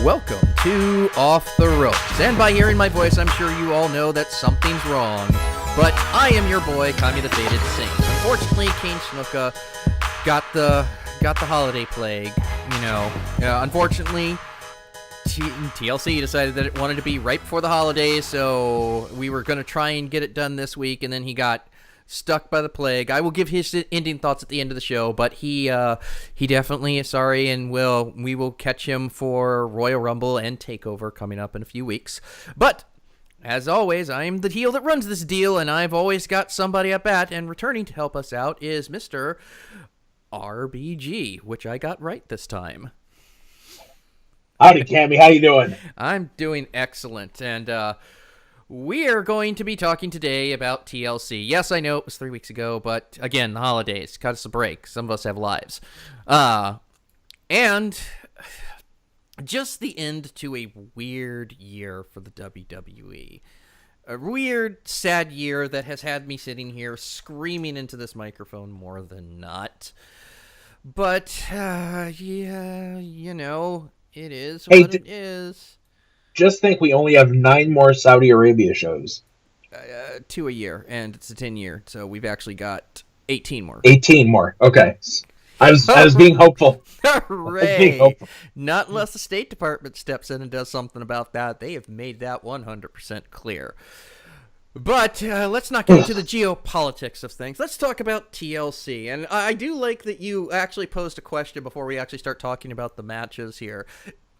Welcome to Off the Ropes. And by hearing my voice, I'm sure you all know that something's wrong. But I am your boy, Kaine the Faded Saint. Unfortunately, Kaine Snuka got the holiday plague. Unfortunately, TLC decided that it wanted to be right before the holidays, so we were going to try and get it done this week, and then he got stuck by the plague. I will give his ending thoughts at the end of the show, but he definitely is sorry, and we will catch him for Royal Rumble and TakeOver coming up in a few weeks. But as always, I'm the heel that runs this deal, and I've always got somebody up at, and returning to help us out is Mr. RBG, which I got right this time. Howdy, Cammy. How you doing? I'm doing excellent, and we are going to be talking today about TLC. Yes, I know it was 3 weeks ago, but again, the holidays cut us a break. Some of us have lives. And just the end to a weird year for the WWE. A weird, sad year that has had me sitting here screaming into this microphone more than not. But, yeah, it is what it is. Just think we only have 9 more Saudi Arabia shows. 2 a year, and it's a 10-year, so we've actually got 18 more. 18 more. Okay. I was being hopeful. Hooray! Not unless the State Department steps in and does something about that. They have made that 100% clear. But let's not get into the geopolitics of things. Let's talk about TLC. And I do like that you actually posed a question before we actually start talking about the matches here.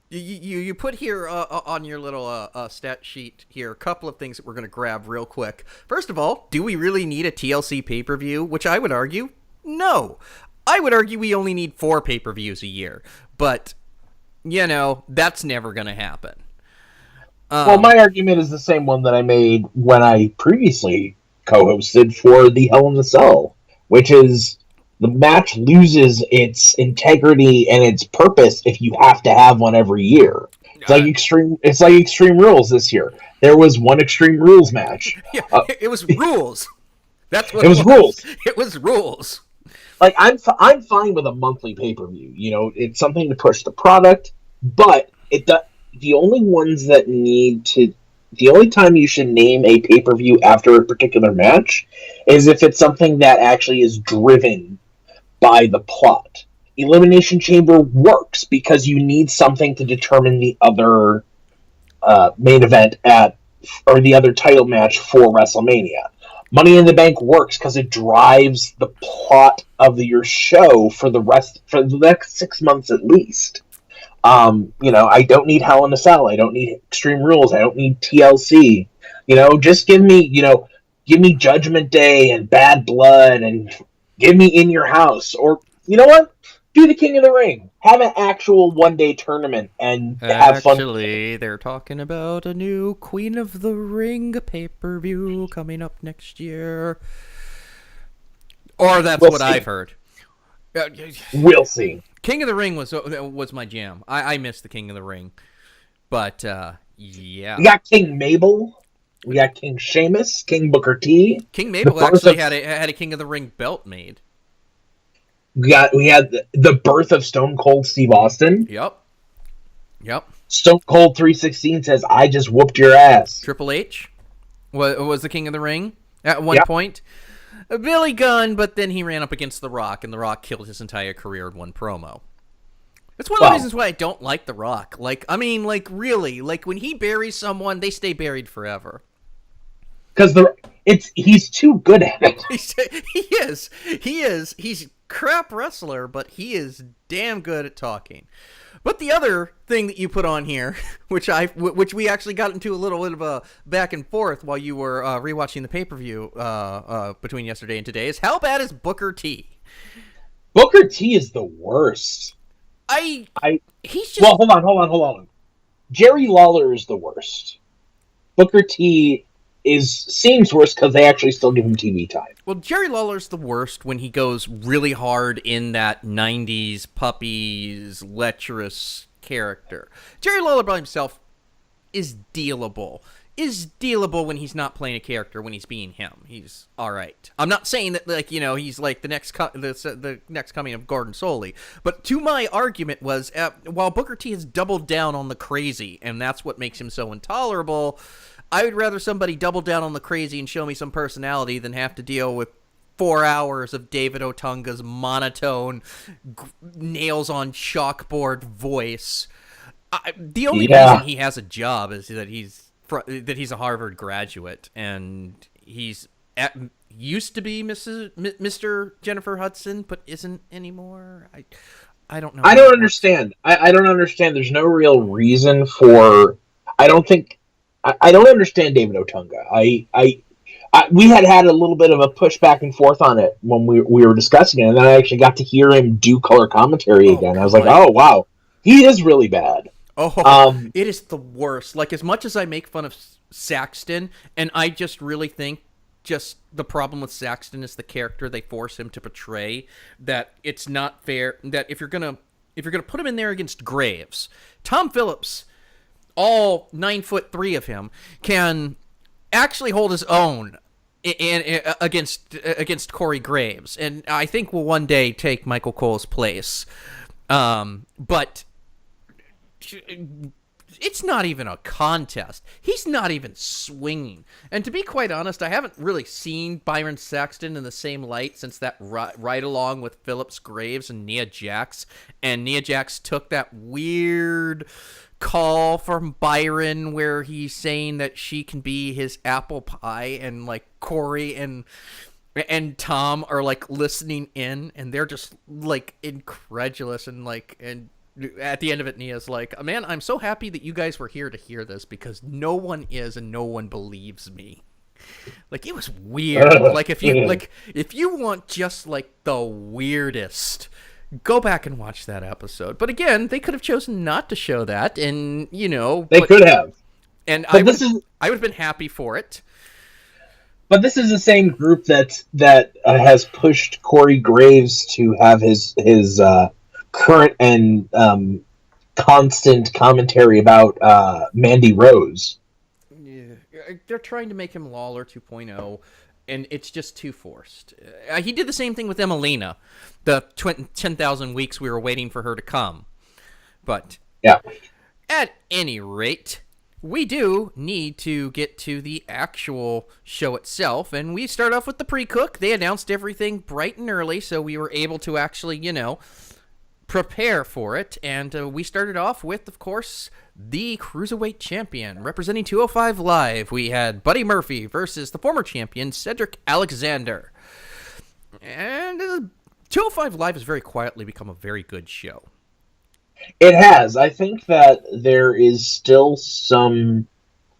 You put here on your little stat sheet here a couple of things that we're going to grab real quick. First of all, do we really need a TLC pay-per-view? Which I would argue, no. I would argue we only need 4 pay-per-views a year. But, that's never going to happen. Well, my argument is the same one that I made when I previously co-hosted for the Hell in a Cell, which is the match loses its integrity and its purpose if you have to have one every year. It's like Extreme Rules this year. There was one Extreme Rules match. Yeah, it was rules. That's what it was. Rules. It was rules. Like I'm fine with a monthly pay-per-view. It's something to push the product, but the only time you should name a pay-per-view after a particular match is if it's something that actually is driven by the plot. Elimination Chamber works because you need something to determine the other main event or the other title match for WrestleMania. Money in the Bank works because it drives the plot of your show for the next 6 months at least. I don't need Hell in a Cell. I don't need Extreme Rules. I don't need TLC. Just give me Judgment Day and Bad Blood and give me In Your House. Or, you know what? Do the King of the Ring. Have an actual one-day tournament and have fun. Actually, they're talking about a new Queen of the Ring pay-per-view coming up next year. Or that's what I've heard. We'll see. King of the Ring was my jam. I missed the King of the Ring. But, yeah. We got King Mabel. We got King Sheamus. King Booker T. King Mabel actually had a King of the Ring belt made. We had the birth of Stone Cold Steve Austin. Yep. Stone Cold 316 says, I just whooped your ass. Triple H was the King of the Ring at one point. Billy Gunn, but then he ran up against The Rock, and The Rock killed his entire career in one promo. That's one of the reasons why I don't like The Rock. Really. When he buries someone, they stay buried forever. Because he's too good at it. He is. He's a crap wrestler, but he is damn good at talking. But the other thing that you put on here, which we actually got into a little bit of a back and forth while you were rewatching the pay-per-view between yesterday and today, is how bad is Booker T? Booker T is the worst. He's just... Well, hold on. Jerry Lawler is the worst. Booker T seems worse because they actually still give him TV time. Well, Jerry Lawler's the worst when he goes really hard in that 90s puppies, lecherous character. Jerry Lawler by himself is dealable. is dealable when he's not playing a character. When he's being him, he's all right. I'm not saying that, like, you know, he's like the next coming of Gordon Soley. But to my argument was, while Booker T has doubled down on the crazy, and that's what makes him so intolerable, I would rather somebody double down on the crazy and show me some personality than have to deal with 4 hours of David Otunga's monotone, nails on chalkboard voice. The only reason he has a job is that he's a Harvard graduate, and he's used to be Mr. Jennifer Hudson, but isn't anymore. I don't know. I don't understand. I don't understand. There's no real reason for. I don't understand David Otunga. We had a little bit of a push back and forth on it when we were discussing it, and then I actually got to hear him do color commentary again. I was like, oh wow, he is really bad. It is the worst. Like, as much as I make fun of Saxton, and I just really think just the problem with Saxton is the character they force him to portray, that it's not fair that if you're gonna put him in there against Graves, Tom Phillips, all 9'3" of him, can actually hold his own against Corey Graves, and I think will one day take Michael Cole's place. But it's not even a contest. He's not even swinging. And to be quite honest, I haven't really seen Byron Saxton in the same light since that ride along with Phillips Graves and Nia Jax. And Nia Jax took that weird call from Byron where he's saying that she can be his apple pie, and like Corey and Tom are like listening in, and they're just like incredulous, and at the end of it, Nia's like, man, I'm so happy that you guys were here to hear this, because no one is and no one believes me. Like, it was weird. Like, if you want just like the weirdest, go back and watch that episode. But again, they could have chosen not to show that, and they could have. And I would have been happy for it. But this is the same group that has pushed Corey Graves to have his current and constant commentary about Mandy Rose. Yeah, they're trying to make him Lawler 2.0, and it's just too forced. He did the same thing with Emelina, the 10,000 weeks we were waiting for her to come. But yeah, at any rate, we do need to get to the actual show itself, and we start off with the pre-cook. They announced everything bright and early, so we were able to actually, prepare for it, and we started off with, of course, the Cruiserweight Champion. Representing 205 Live, we had Buddy Murphy versus the former champion, Cedric Alexander. And 205 Live has very quietly become a very good show. It has. I think that there is still some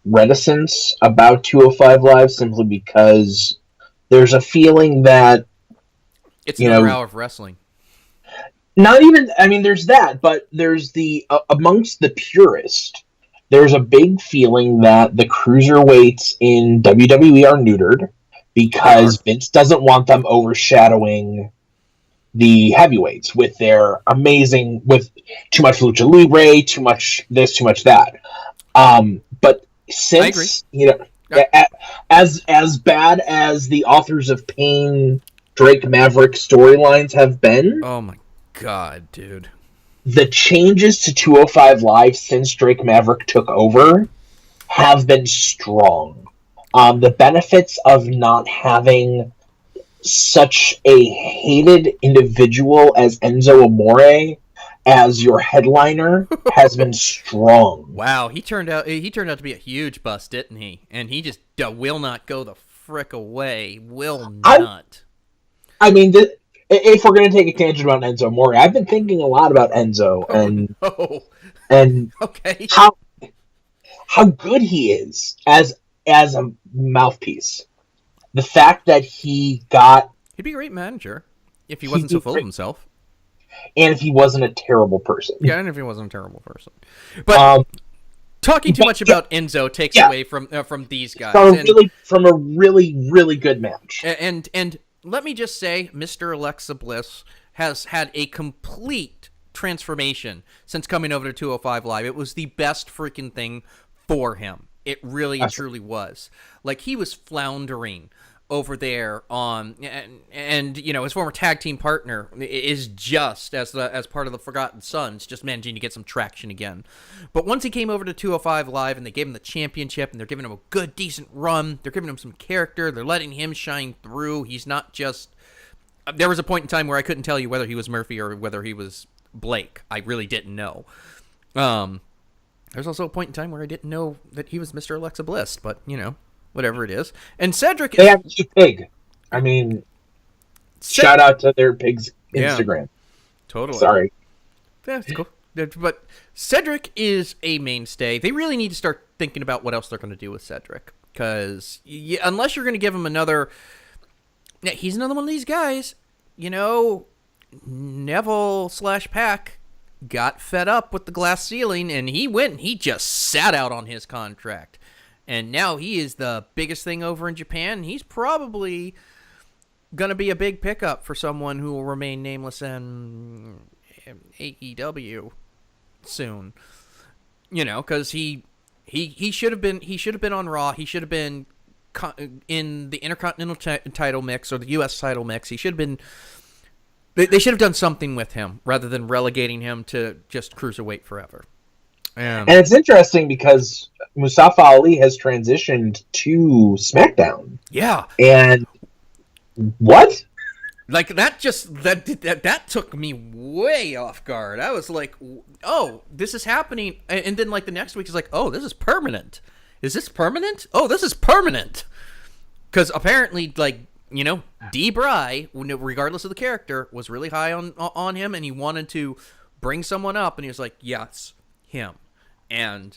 reticence about 205 Live simply because there's a feeling that it's another hour of wrestling. Not even, I mean, there's that, but there's amongst the purists, there's a big feeling that the cruiserweights in WWE are neutered because Vince doesn't want them overshadowing the heavyweights with their amazing, with too much lucha libre, too much this, too much that. But since, as bad as the Authors of Pain, Drake Maverick storylines have been, oh my God, dude. The changes to 205 Live since Drake Maverick took over have been strong. The benefits of not having such a hated individual as Enzo Amore as your headliner has been strong. Wow, he turned out to be a huge bust, didn't he? And he just will not go the frick away. Will not. I mean, if we're going to take a tangent about Enzo Amore, I've been thinking a lot about Enzo and okay, how good he is as a mouthpiece. The fact that he'd be a great manager if he wasn't so full of himself, and if he wasn't a terrible person. Yeah, and if he wasn't a terrible person. But talking too much about Enzo takes away from these guys. From a really, really good match. And let me just say, Mr. Alexa Bliss has had a complete transformation since coming over to 205 Live. It was the best freaking thing for him. It really and truly was. Like, he was floundering over there on, and his former tag team partner is just as part of the Forgotten Sons, just managing to get some traction again. But once he came over to 205 Live and they gave him the championship and they're giving him a good, decent run, they're giving him some character, they're letting him shine through. He's not just. There was a point in time where I couldn't tell you whether he was Murphy or whether he was Blake. I really didn't know. There's also a point in time where I didn't know that he was Mr. Alexa Bliss, but whatever it is. And Cedric They have a pig. I mean, shout out to their pig's Instagram. Yeah, totally. Sorry. Yeah, that's cool. But Cedric is a mainstay. They really need to start thinking about what else they're going to do with Cedric. Because unless you're going to give him another... Yeah, he's another one of these guys. Neville/Pac got fed up with the glass ceiling, and he just sat out on his contract. And now he is the biggest thing over in Japan. He's probably going to be a big pickup for someone who will remain nameless in AEW soon. Because he should have been on Raw. He should have been in the Intercontinental title mix or the U.S. title mix. He should have been. They should have done something with him rather than relegating him to just cruiserweight forever. And it's interesting because Mustafa Ali has transitioned to SmackDown. Yeah. And what? Like, that took me way off guard. I was like, oh, this is happening. And then, like, the next week is like, oh, this is permanent. Is this permanent? Oh, this is permanent. Because apparently, like, D. Bry, regardless of the character, was really high on him, and he wanted to bring someone up, and he was like, yes, him. And,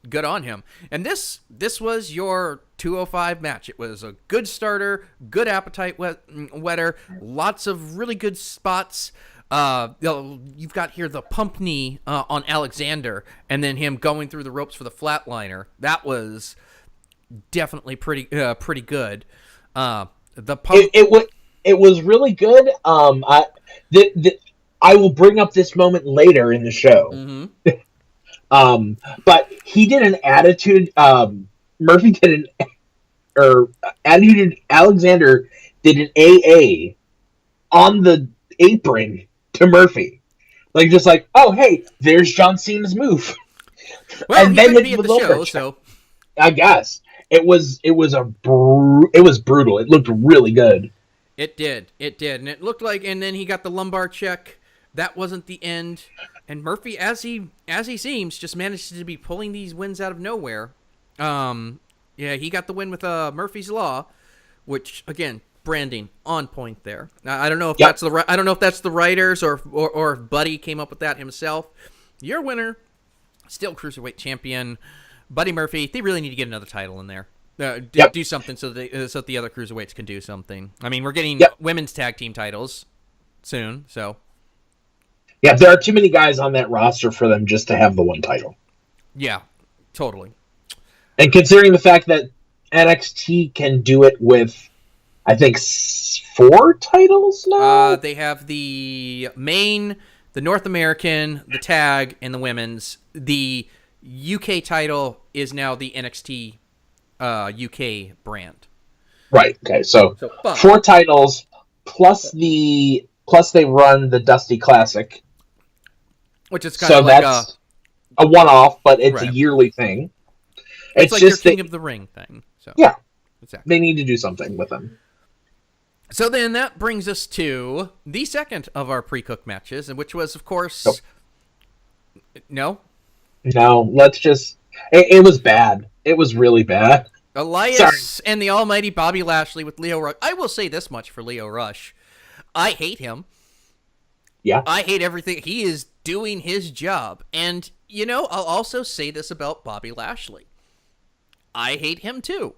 good on him. And this was your 205 match. It was a good starter, good appetite wetter, lots of really good spots. You've got here the pump knee on Alexander, and then him going through the ropes for the flatliner. That was definitely pretty good. The pump. It was really good. I will bring up this moment later in the show. Mm-hmm. But he did an attitude. Murphy did attitude. Alexander did an AA on the apron to Murphy, just like, oh hey, there's John Cena's move. Well, and then be at the show, so I guess it was brutal. It looked really good. It did, and it looked like. And then he got the lumbar check. That wasn't the end. And Murphy, as he seems, just managed to be pulling these wins out of nowhere. He got the win with Murphy's Law, which again, branding on point there. Now, I don't know if that's the writers or if Buddy came up with that himself. Your winner, still cruiserweight champion, Buddy Murphy. They really need to get another title in there. Do something so that the other cruiserweights can do something. I mean, we're getting women's tag team titles soon, so. Yeah, there are too many guys on that roster for them just to have the one title. Yeah, totally. And considering the fact that NXT can do it with, I think, 4 titles now? They have the main, the North American, the tag, and the women's. The UK title is now the NXT UK brand. Right, okay, so 4 titles, plus they run the Dusty Classic. Which is kind of like that's a one-off, but it's a yearly thing. It's like just your King of the Ring thing. So yeah, exactly. They need to do something with them. So then that brings us to the second of our pre-cooked matches, and which was, of course, No, let's just. It was bad. It was really bad. Elias and the almighty Bobby Lashley with Lio Rush. I will say this much for Lio Rush. I hate him. Yeah. I hate everything. He is doing his job. And, I'll also say this about Bobby Lashley. I hate him too.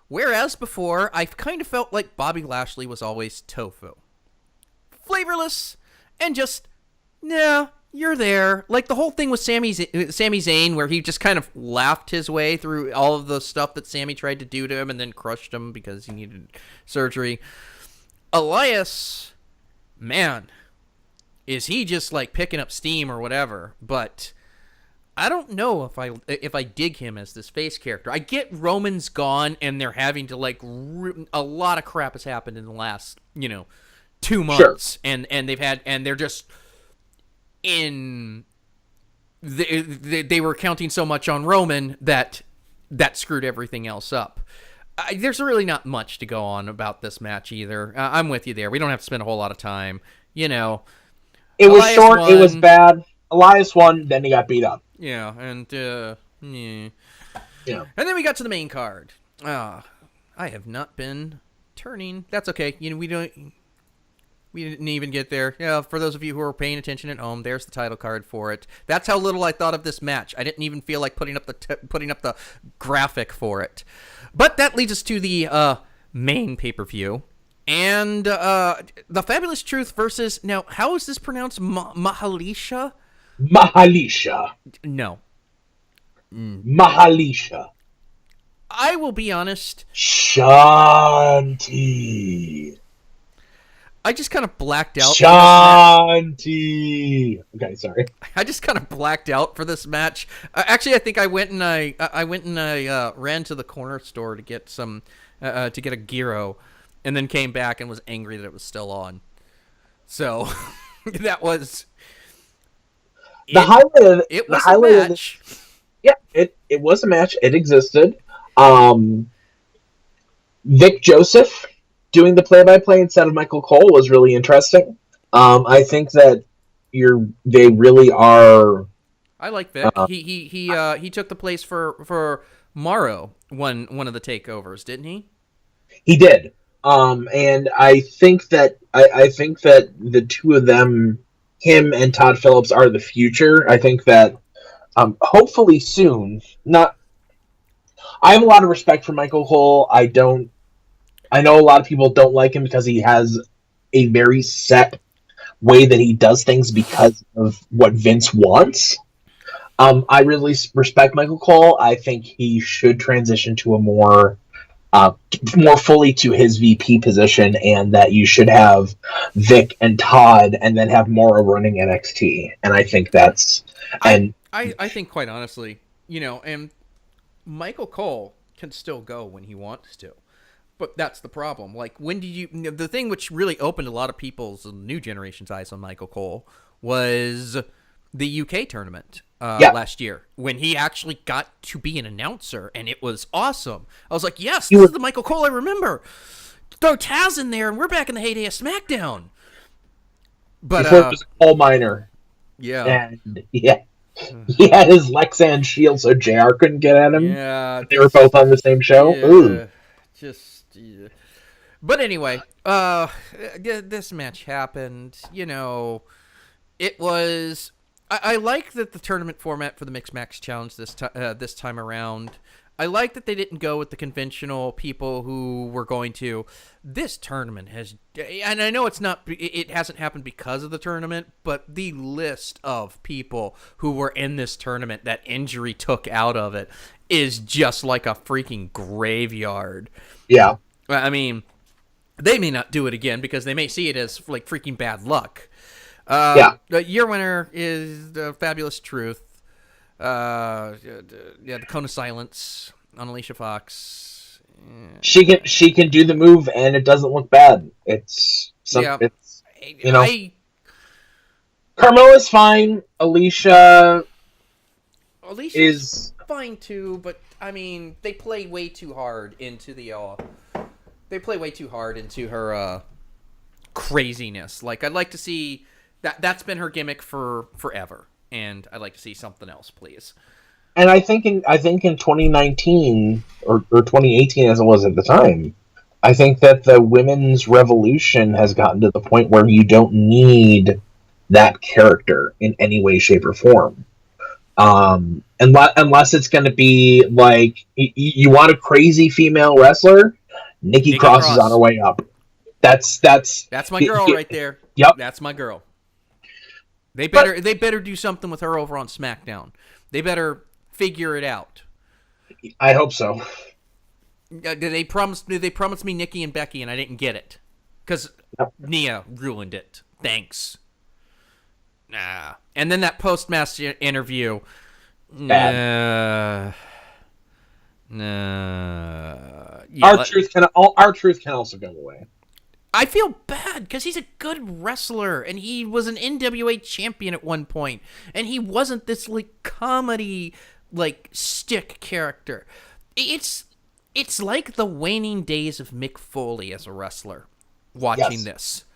Whereas before, I kind of felt like Bobby Lashley was always tofu. Flavorless and just, you're there. Like the whole thing with Sami Zayn, where he just kind of laughed his way through all of the stuff that Sami tried to do to him and then crushed him because he needed surgery. Elias, man, is he just like picking up steam or whatever? But I don't know if I dig him as this face character. I get Roman's gone, and they're having to like a lot of crap has happened in the last 2 months, Sure. and they're just in. They were counting so much on Roman that screwed everything else up. There's really not much to go on about this match either. I'm with you there. We don't have to spend a whole lot of time. It was Elias short. won. It was bad. Elias won. Then he got beat up. Yeah, and yeah. Yeah. And then we got to the main card. I have not been turning. That's okay. We didn't even get there. Yeah, for those of you who are paying attention at home, there's the title card for it. That's how little I thought of this match. I didn't even feel like putting up the graphic for it. But that leads us to the main pay-per-view. And the Fabulous Truth versus, now, how is this pronounced? Mahalisha? Mahalisha. No. Mahalisha. I will be honest. Shanti. I just kind of blacked out. Shanti. Okay, sorry. I just kind of blacked out for this match. Actually, I think I went and I ran to the corner store to get some to get a gyro, and then came back and was angry that it was still on. So that was The highlight of it was a match. It was a match. It existed. Vic Joseph doing the play-by-play instead of Michael Cole was really interesting. I think that they really are. I like Vic. He took the place for Morrow one of the takeovers, didn't he? He did. And I think that the two of them, him and Todd Phillips, are the future. I think that hopefully soon. I have a lot of respect for Michael Cole. I know a lot of people don't like him because he has a very set way that he does things because of what Vince wants. I really respect Michael Cole. I think he should transition to a more fully to his VP position, and that you should have Vic and Todd, and then have Mauro running NXT. And I think that's I think quite honestly, and Michael Cole can still go when he wants to. But that's the problem. Like, when did the thing which really opened a lot of people's new generation's eyes on Michael Cole was the UK tournament last year, when he actually got to be an announcer, and it was awesome. I was like, yes, this is the Michael Cole I remember. Throw Taz in there, and we're back in the heyday of SmackDown. But before it was a coal miner. Yeah. And he had his Lexan shield so JR couldn't get at him. Yeah. They were both on the same show. Yeah, Ooh. Yeah. But anyway, this match happened. It was. I like that the tournament format for the Mixed Match Challenge this time around. I like that they didn't go with the conventional people who were going to. This tournament has, and I know it hasn't happened because of the tournament, but the list of people who were in this tournament that injury took out of it is just like a freaking graveyard. Yeah. I mean, they may not do it again because they may see it as like freaking bad luck. Your winner is the Fabulous Truth. The Cone of Silence on Alicia Fox. Yeah. She can do the move and it doesn't look bad. Carmella's fine. Alicia is fine too, but I mean, they play way too hard into her craziness. Like, I'd like to see that's been her gimmick for forever, and I'd like to see something else, please. And I think in 2019 or 2018, as it was at the time, I think that the women's revolution has gotten to the point where you don't need that character in any way, shape, or form. Unless it's going to be like you want a crazy female wrestler, Nikki Cross is on her way up. That's my girl right there. Yep, that's my girl. They better do something with her over on SmackDown. They better figure it out. I hope so. They promised me Nikki and Becky, and I didn't get it because Nia ruined it. Thanks. And then that post-match interview bad. Yeah, Our truth can also go away. I feel bad because he's a good wrestler, and he was an NWA champion at one point, and he wasn't this like comedy like stick character. It's like the waning days of Mick Foley as a wrestler. Watching this,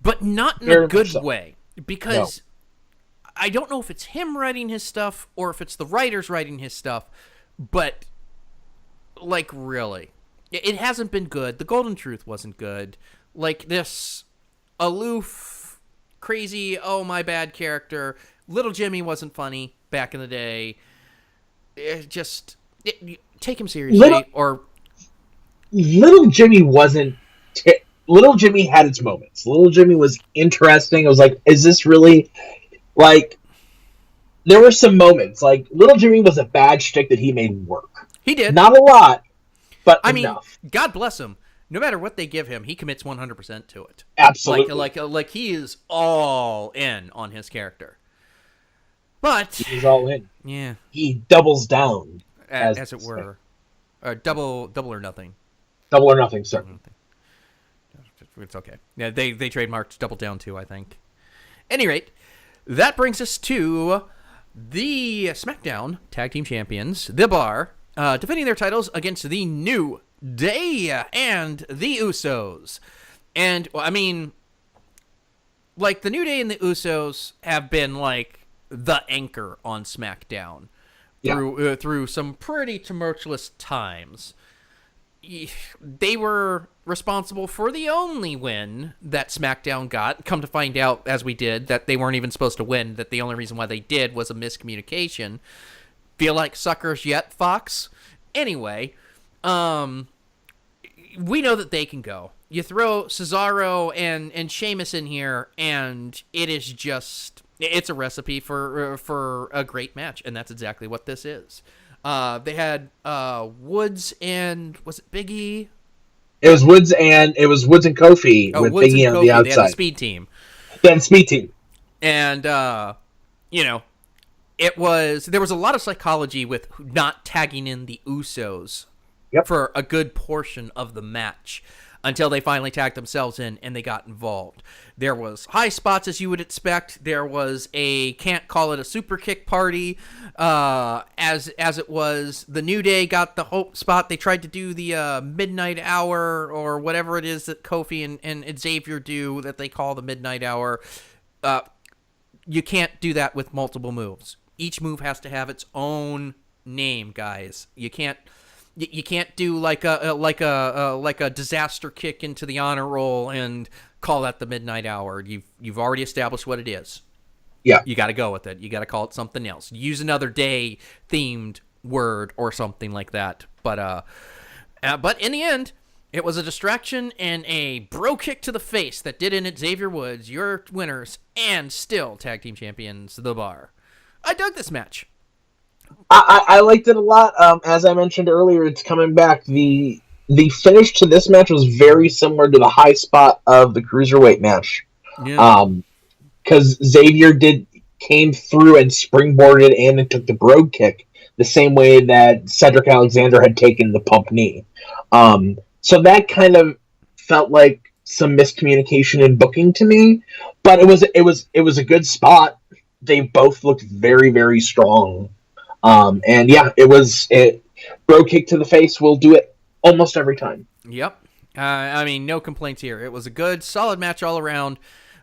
but not in a good way, because I don't know if it's him writing his stuff or if it's the writers writing his stuff, but like really, it hasn't been good. The Golden Truth wasn't good. Like this aloof, crazy, oh my bad character. Little Jimmy wasn't funny back in the day. Take him seriously. Little Jimmy wasn't. Little Jimmy had its moments. Little Jimmy was interesting. It was like, is this really like? There were some moments. Like Little Jimmy was a bad shtick that he made work. He did not a lot, but enough. Mean, God bless him. No matter what they give him, he commits 100% to it. Absolutely, like he is all in on his character. But he's all in. Yeah, he doubles down, as it were. Double or nothing. Double or nothing, sir. It's okay. Yeah, they trademarked Double Down too, I think. Any rate, that brings us to the SmackDown Tag Team Champions, The Bar, defending their titles against the New Day and the Usos. And, well, I mean, like, the New Day and the Usos have been, like, the anchor on SmackDown through some pretty tumultuous times. They were responsible for the only win that SmackDown got. Come to find out, as we did, that they weren't even supposed to win, that the only reason why they did was a miscommunication. Feel like suckers yet, Fox? Anyway, we know that they can go. You throw Cesaro and Sheamus in here, and it is just... It's a recipe for a great match, and that's exactly what this is. They had Woods and was it Big E? It was Woods and Kofi with Big E on the outside. They had the speed team. And there was a lot of psychology with not tagging in the Usos for a good portion of the match until they finally tagged themselves in and they got involved. There was high spots, as you would expect. There was can't call it a super kick party, as it was. The New Day got the hope spot. They tried to do the midnight hour or whatever it is that Kofi and Xavier do that they call the midnight hour. You can't do that with multiple moves. Each move has to have its own name, guys. You can't do like a disaster kick into the honor roll and call that the midnight hour. You've already established what it is. Yeah, you got to go with it. You got to call it something else. Use another day themed word or something like that. But in the end, it was a distraction and a bro kick to the face that did in it. Xavier Woods, your winners and still tag team champions, The Bar. I dug this match. I liked it a lot. As I mentioned earlier, it's coming back. The finish to this match was very similar to the high spot of the Cruiserweight match. Yeah. Because Xavier came through and springboarded in and took the brogue kick the same way that Cedric Alexander had taken the pump knee. So that kind of felt like some miscommunication in booking to me, but it was a good spot. They both looked very, very strong. And yeah, bro kick to the face will do it almost every time. Yep. I mean, no complaints here. It was a good, solid match all around.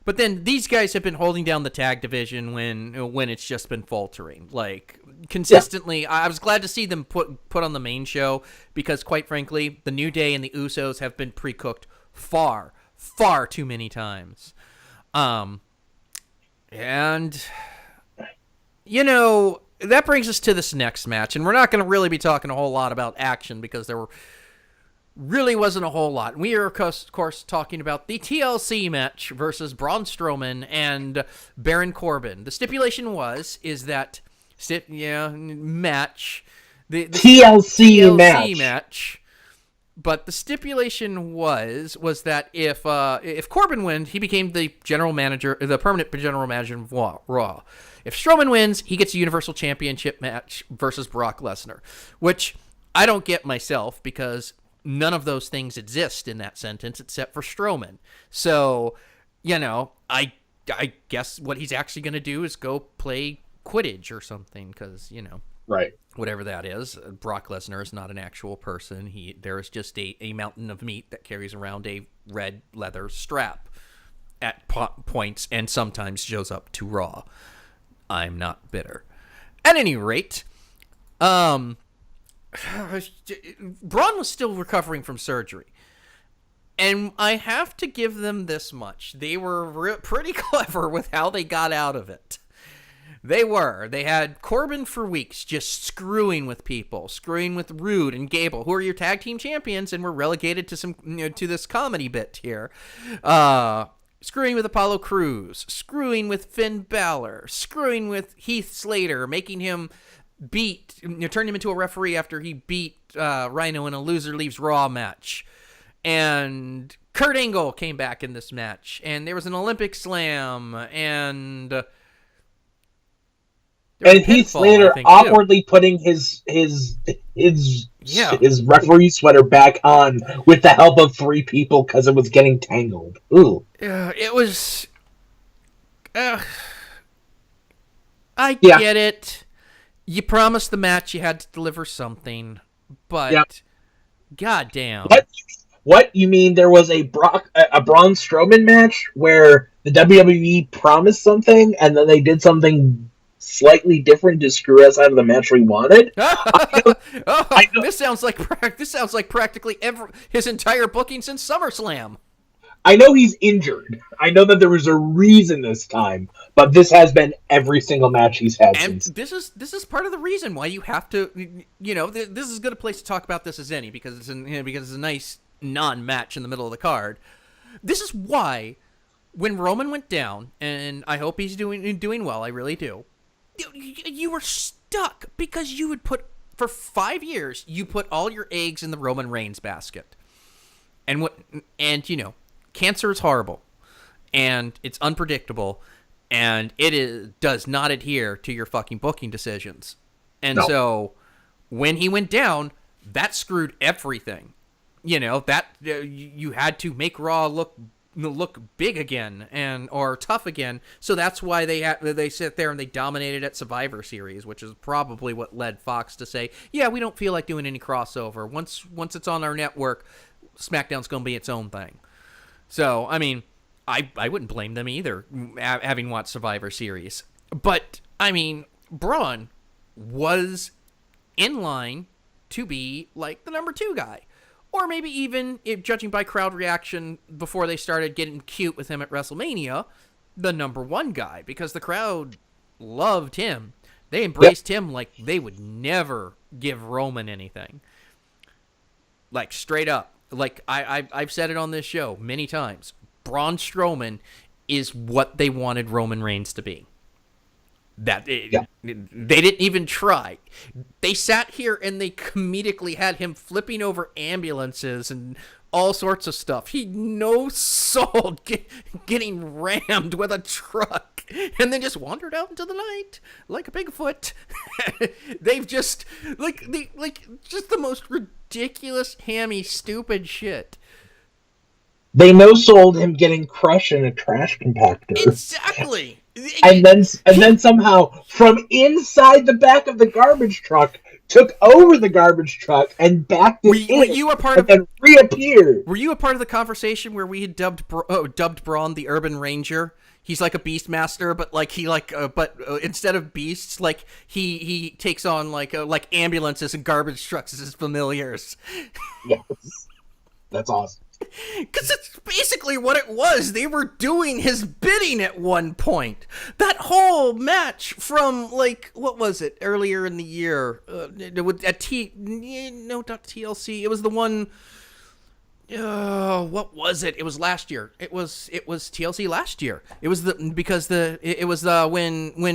But then these guys have been holding down the tag division when it's just been faltering. Like, consistently, I was glad to see them put on the main show because, quite frankly, the New Day and the Usos have been pre-cooked far, far too many times. And, that brings us to this next match, and we're not going to really be talking a whole lot about action because there really wasn't a whole lot. We are, of course, talking about the TLC match versus Braun Strowman and Baron Corbin. The stipulation is that match, the TLC match But the stipulation was that if Corbin wins, he became the permanent general manager of Raw. If Strowman wins, he gets a Universal Championship match versus Brock Lesnar, which I don't get myself because none of those things exist in that sentence except for Strowman. So, I guess what he's actually going to do is go play Quidditch or something because, Right. whatever that is. Brock Lesnar is not an actual person. There is just a mountain of meat that carries around a red leather strap at points and sometimes shows up to Raw. I'm not bitter. At any rate, Braun was still recovering from surgery. And I have to give them this much. They were pretty clever with how they got out of it. They were. They had Corbin for weeks just screwing with people, screwing with Rude and Gable, who are your tag team champions and were relegated to to this comedy bit here. Screwing with Apollo Crews, screwing with Finn Balor, screwing with Heath Slater, making him turn him into a referee after he beat Rhino in a loser leaves Raw match. And Kurt Angle came back in this match, and there was an Olympic slam, and Heath Slater awkwardly putting his referee sweater back on with the help of 3 people because it was getting tangled. Ooh. It was. I get it. You promised the match you had to deliver something, but goddamn. What you mean? There was a Braun Strowman match where the WWE promised something and then they did something slightly different to screw us out of the match we wanted. I know. This sounds like practically his entire booking since SummerSlam. I know he's injured. I know that there was a reason this time, but this has been every single match he's had and since. This is part of the reason why you have to, this is as good a place to talk about this as any because it's a nice non-match in the middle of the card. This is why when Roman went down, and I hope he's doing well, I really do. You were stuck because you would for 5 years you put all your eggs in the Roman Reigns basket, and cancer is horrible, and it's unpredictable, and does not adhere to your fucking booking decisions, and so when he went down, that screwed everything. You had to make Raw look big again or tough again. So that's why they sit there and they dominated at Survivor Series, which is probably what led Fox to say, yeah, we don't feel like doing any crossover. Once it's on our network, SmackDown's going to be its own thing. So, I mean, I wouldn't blame them either, having watched Survivor Series. But, I mean, Braun was in line to be like the number 2 guy. Or maybe even, if judging by crowd reaction before they started getting cute with him at WrestleMania, the number 1 guy. Because the crowd loved him. They embraced him like they would never give Roman anything. Like, straight up. Like, I've said it on this show many times. Braun Strowman is what they wanted Roman Reigns to be. They didn't even try. They sat here and they comedically had him flipping over ambulances and all sorts of stuff. He no-sold getting rammed with a truck and then just wandered out into the night like a Bigfoot. They've just just the most ridiculous, hammy, stupid shit. They no-sold him getting crushed in a trash compactor. Exactly. And then somehow from inside the back of the garbage truck took over the garbage truck and backed it and then reappeared. Were you a part of the conversation where we had dubbed Braun the Urban Ranger? He's like a Beastmaster, but instead of beasts, like he takes on like ambulances and garbage trucks as his familiars. Yes, that's awesome. Because it's basically what it was. They were doing his bidding at one point. That whole match from, like, what was it, earlier in the year? Not TLC. It was the one... what was it? It was last year. It was TLC last year. It was when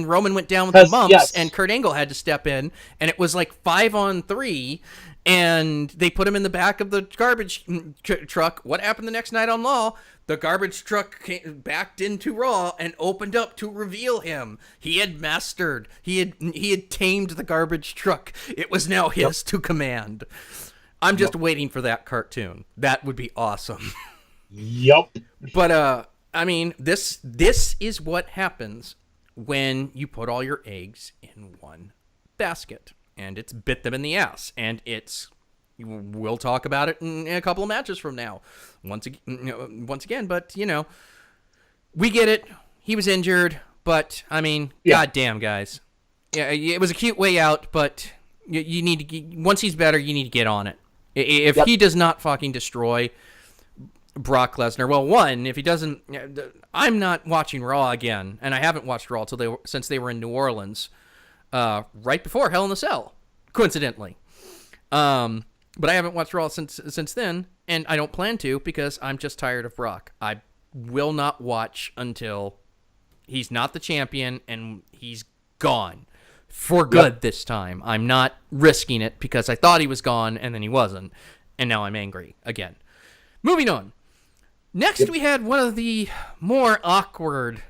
Roman went down with the mumps and Kurt Angle had to step in, and it was like 5-on-3, And they put him in the back of the garbage truck. What happened the next night on Raw? The garbage truck backed into Raw and opened up to reveal him. He had mastered. He had tamed the garbage truck. It was now his to command. I'm just waiting for that cartoon. That would be awesome. Yup. But I mean, this is what happens when you put all your eggs in one basket. And it's bit them in the ass. And we'll talk about it in a couple of matches from now. Once again, but, we get it. He was injured, but, I mean, goddamn, guys. Yeah, it was a cute way out, but you need to, once he's better, you need to get on it. If he does not fucking destroy Brock Lesnar, well, one, if he doesn't, I'm not watching Raw again, and I haven't watched Raw since they were in New Orleans. Right before Hell in a Cell, coincidentally. But I haven't watched Raw since then, and I don't plan to because I'm just tired of Brock. I will not watch until he's not the champion and he's gone for good this time. I'm not risking it because I thought he was gone and then he wasn't, and now I'm angry again. Moving on. Next, we had one of the more awkward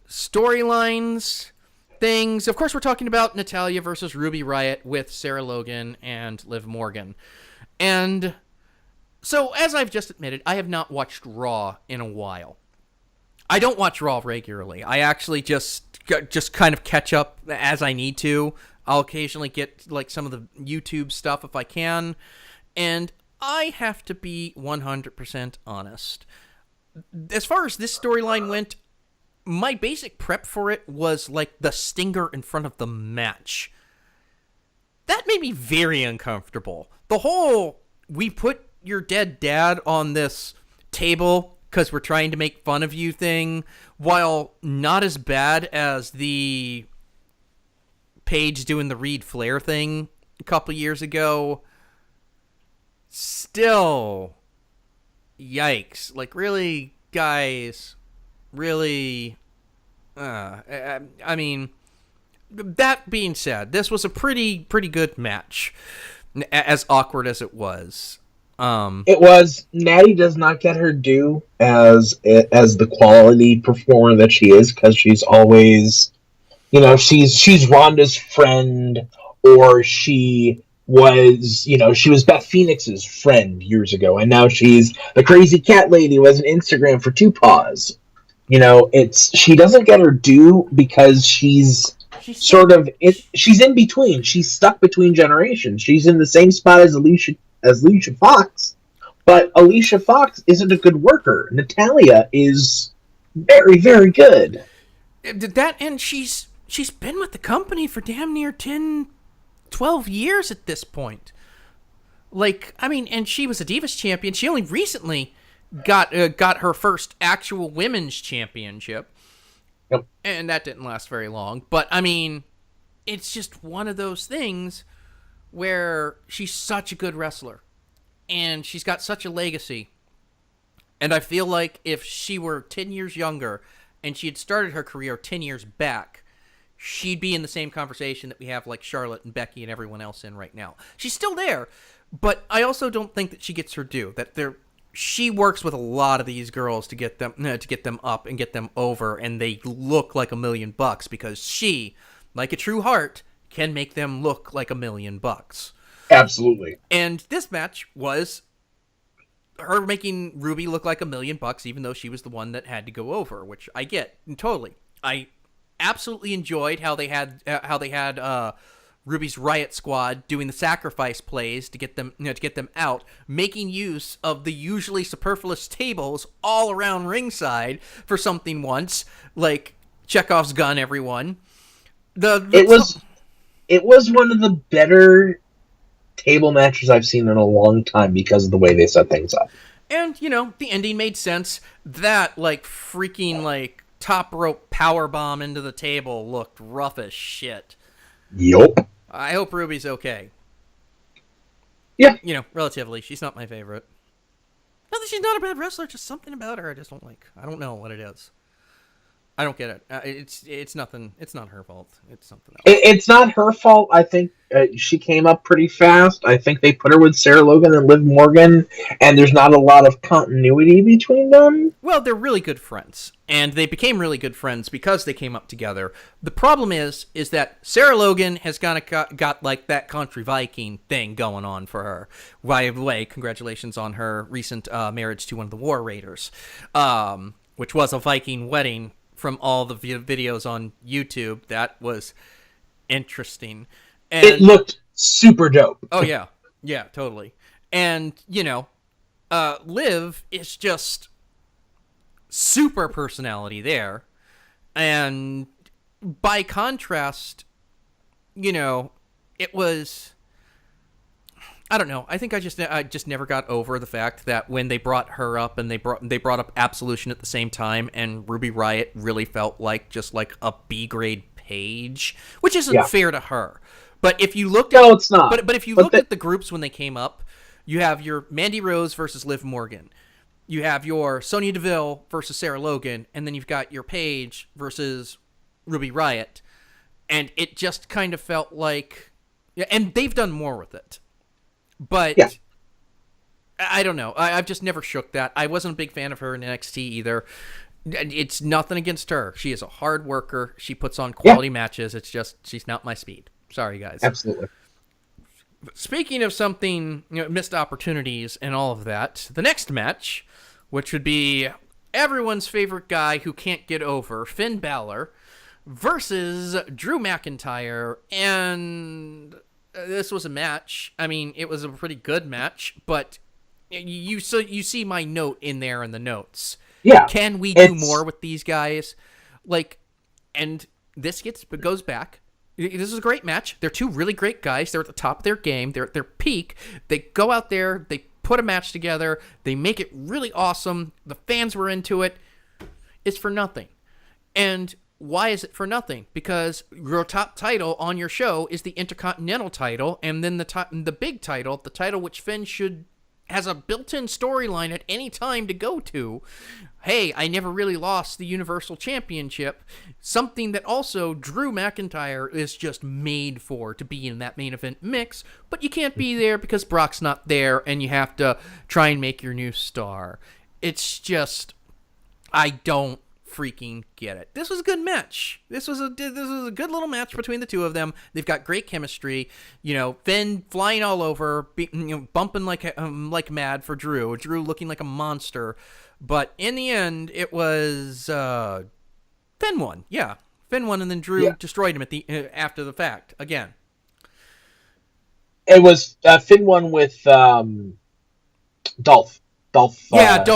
storylines things. Of course, we're talking about Natalya versus Ruby Riott with Sarah Logan and Liv Morgan. And so, as I've just admitted, I have not watched Raw in a while. I don't watch Raw regularly. I actually just kind of catch up as I need to. I'll occasionally get like some of the YouTube stuff if I can. And I have to be 100% honest. As far as this storyline went, my basic prep for it was like the stinger in front of the match. That made me very uncomfortable. The whole, we put your dead dad on this table because we're trying to make fun of you thing, while not as bad as the Paige doing the Reed Flair thing a couple years ago, still, yikes. Like, really, guys... Really, I mean, that being said, this was a pretty good match, as awkward as it was. It was. Natty does not get her due as the quality performer that she is, because she's always, she's Ronda's friend, or she was Beth Phoenix's friend years ago, and now she's the crazy cat lady who has an Instagram for two paws. She doesn't get her due because she's in between. She's stuck between generations. She's in the same spot as Alicia Fox, but Alicia Fox isn't a good worker. Natalya is very, very good. That, and she's been with the company for damn near 10, 12 years at this point. Like, I mean, and she was a Divas champion. She only recently got her first actual women's championship. Yep. And that didn't last very long. But, I mean, it's just one of those things where she's such a good wrestler. And she's got such a legacy. And I feel like if she were 10 years younger and she had started her career 10 years back, she'd be in the same conversation that we have like Charlotte and Becky and everyone else in right now. She's still there, but I also don't think that she gets her due. She works with a lot of these girls to get them up and get them over, and they look like $1 million because she, like a true heart, can make them look like $1 million. Absolutely. And this match was her making Ruby look like $1 million, even though she was the one that had to go over, which I get totally. I absolutely enjoyed how they had Ruby's Riot Squad doing the sacrifice plays to get them out, making use of the usually superfluous tables all around ringside for something once, like Chekhov's gun. Everyone, it was one of the better table matches I've seen in a long time because of the way they set things up. And the ending made sense. That freaking top rope power bomb into the table looked rough as shit. Yup. I hope Ruby's okay. Yeah. Relatively. She's not my favorite. Not that she's not a bad wrestler, just something about her I just don't like. I don't know what it is. I don't get it. It's nothing. It's not her fault. It's something else. It's not her fault. I think she came up pretty fast. I think they put her with Sarah Logan and Liv Morgan, and there's not a lot of continuity between them. Well, they're really good friends, and they became really good friends because they came up together. The problem is that Sarah Logan has got like that country Viking thing going on for her. By the way, congratulations on her recent marriage to one of the War Raiders, which was a Viking wedding. From all the videos on YouTube, that was interesting. And it looked super dope. Oh yeah, yeah, totally. And Liv is just super personality there, and by contrast, it was. I don't know. I think I just never got over the fact that when they brought her up and they brought up Absolution at the same time, and Ruby Riott really felt like just like a B grade page, which isn't fair to her. But if you looked at it's not. But if you looked at the groups when they came up, you have your Mandy Rose versus Liv Morgan, you have your Sonya Deville versus Sarah Logan, and then you've got your Paige versus Ruby Riott, and it just kind of felt like, and they've done more with it. But I don't know. I've just never shook that. I wasn't a big fan of her in NXT either. It's nothing against her. She is a hard worker. She puts on quality matches. It's just she's not my speed. Sorry, guys. Absolutely. Speaking of something, missed opportunities and all of that, the next match, which would be everyone's favorite guy who can't get over, Finn Balor, versus Drew McIntyre, and this was a match. I mean, it was a pretty good match, but you see my note in there in the notes. Yeah. Can we do more with these guys? And this goes back. This is a great match. They're two really great guys. They're at the top of their game. They're at their peak. They go out there. They put a match together. They make it really awesome. The fans were into it. It's for nothing. And why is it for nothing? Because your top title on your show is the Intercontinental title, and then the big title, the title which Finn has a built-in storyline at any time to go to. Hey, I never really lost the Universal Championship. Something that also Drew McIntyre is just made for, to be in that main event mix, but you can't be there because Brock's not there, and you have to try and make your new star. It's just, I don't freaking get it. This was a good match. This was a good little match between the two of them. They've got great chemistry. Finn flying all over, bumping like mad for Drew. Drew looking like a monster. But in the end, it was Finn won. Yeah, Finn won, and then Drew destroyed him after the fact again. It was Finn won with Dolph. Dolph got.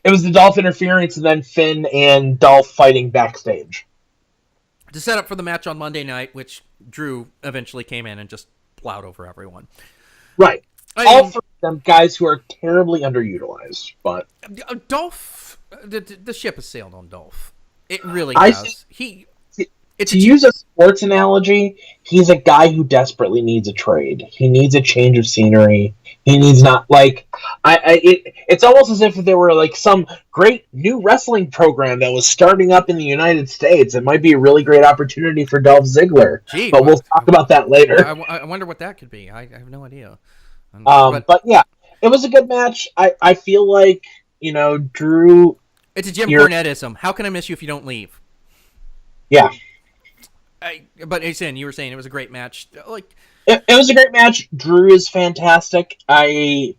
It was the Dolph interference, and then Finn and Dolph fighting backstage to set up for the match on Monday night, which Drew eventually came in and just plowed over everyone. Right. All three of them guys who are terribly underutilized, but Dolph, the ship has sailed on Dolph. It really has. To use a sports analogy, he's a guy who desperately needs a trade. He needs a change of scenery. He needs it's almost as if there were like some great new wrestling program that was starting up in the United States. It might be a really great opportunity for Dolph Ziggler. But we'll talk about that later. I wonder what that could be. I have no idea. But yeah, it was a good match. I feel like, Drew... It's a Jim Cornetteism. How can I miss you if you don't leave? Yeah. But you were saying it was a great match. It was a great match. Drew is fantastic. I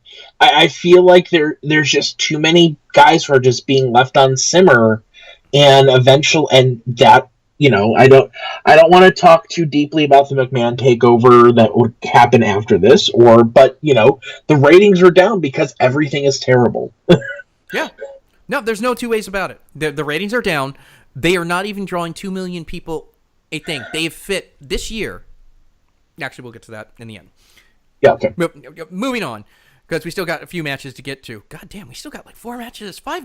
feel like there's just too many guys who are just being left on simmer, and that I don't want to talk too deeply about the McMahon takeover that would happen after this, but the ratings are down because everything is terrible. Yeah, no, there's no two ways about it. The ratings are down. They are not even drawing 2 million people. A thing they've fit this year. Actually, we'll get to that in the end. Yeah, okay. Moving on, because we still got a few matches to get to. God damn, we still got like 5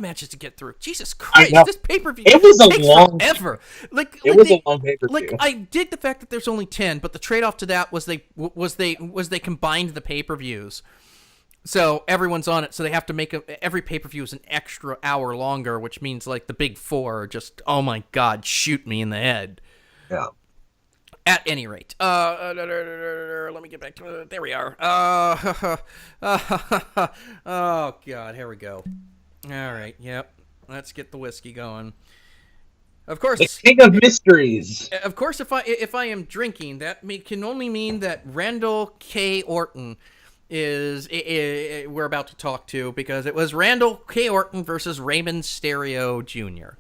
matches to get through. Jesus Christ, this pay-per-view takes forever. It was a long pay-per-view. I dig the fact that there's only 10, but the trade-off to that was they combined the pay-per-views. So everyone's on it, so they have to make every pay-per-view is an extra hour longer, which means like the big four are just, oh my god, shoot me in the head. Yeah. At any rate, let me get back to there we are. Oh god, here we go. All right, yep. Let's get the whiskey going. Of course, The king of mysteries. Of course, if I am drinking, that can only mean that Randall K. Orton is we're about to talk to, because it was Randall K. Orton versus Raymond Stereo Jr.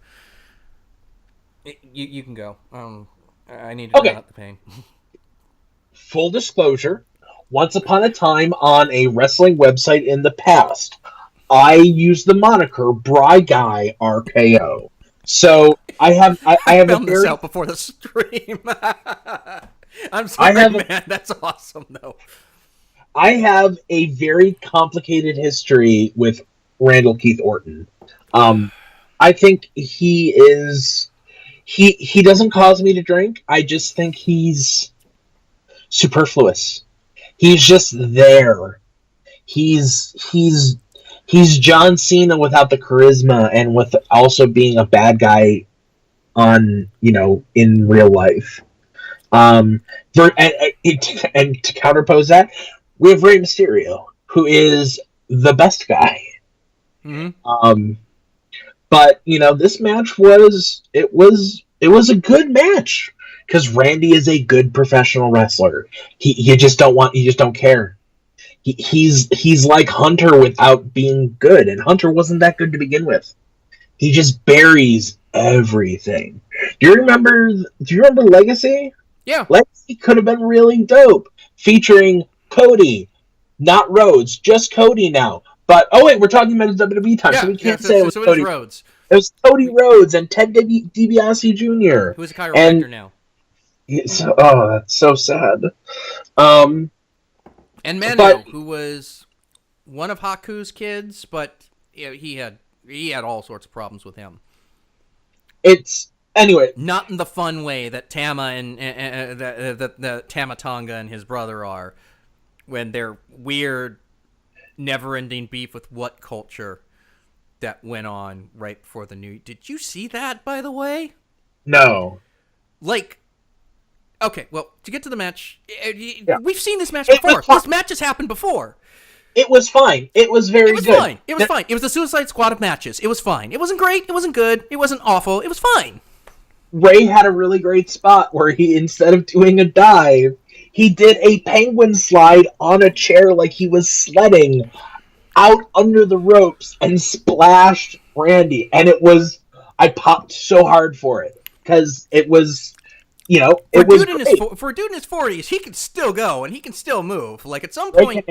You can go. I need to out the pain. Full disclosure, once upon a time on a wrestling website in the past, I used the moniker Bry Guy RKO. So I have found this out before the stream. I'm sorry, man. That's awesome, though. I have a very complicated history with Randall Keith Orton. I think he is. He doesn't cause me to drink. I just think he's superfluous. He's just there. He's John Cena without the charisma, and with also being a bad guy in real life. And to counterpose that, we have Rey Mysterio, who is the best guy. Mm-hmm. But this match was a good match, because Randy is a good professional wrestler. You just don't care. He's like Hunter without being good, and Hunter wasn't that good to begin with. He just buries everything. Do you remember Legacy? Yeah. Legacy could have been really dope, featuring Cody, not Rhodes, just Cody now. But we're talking about the WWE time, so we can't say it was Cody Rhodes. It was Cody Rhodes and Ted DiBiase Jr. Who's a chiropractor now. That's so sad. And Manu, who was one of Haku's kids, but he had all sorts of problems with him. Anyway, not in the fun way that Tama and the Tama Tonga and his brother are, when they're weird, never-ending beef with what culture that went on right before the new. Did you see that, by the way? No. Okay, well, to get to the match, we've seen this match before. This match has happened before. It was fine. It was very good. Fine. It was fine. It was the Suicide Squad of matches. It was fine. It wasn't great. It wasn't good. It wasn't awful. It was fine. Ray had a really great spot where he, instead of doing a dive, he did a penguin slide on a chair like he was sledding out under the ropes and splashed Randy. And I popped so hard for it, because it was, for a dude in his 40s, he can still go and he can still move. Like, at some point,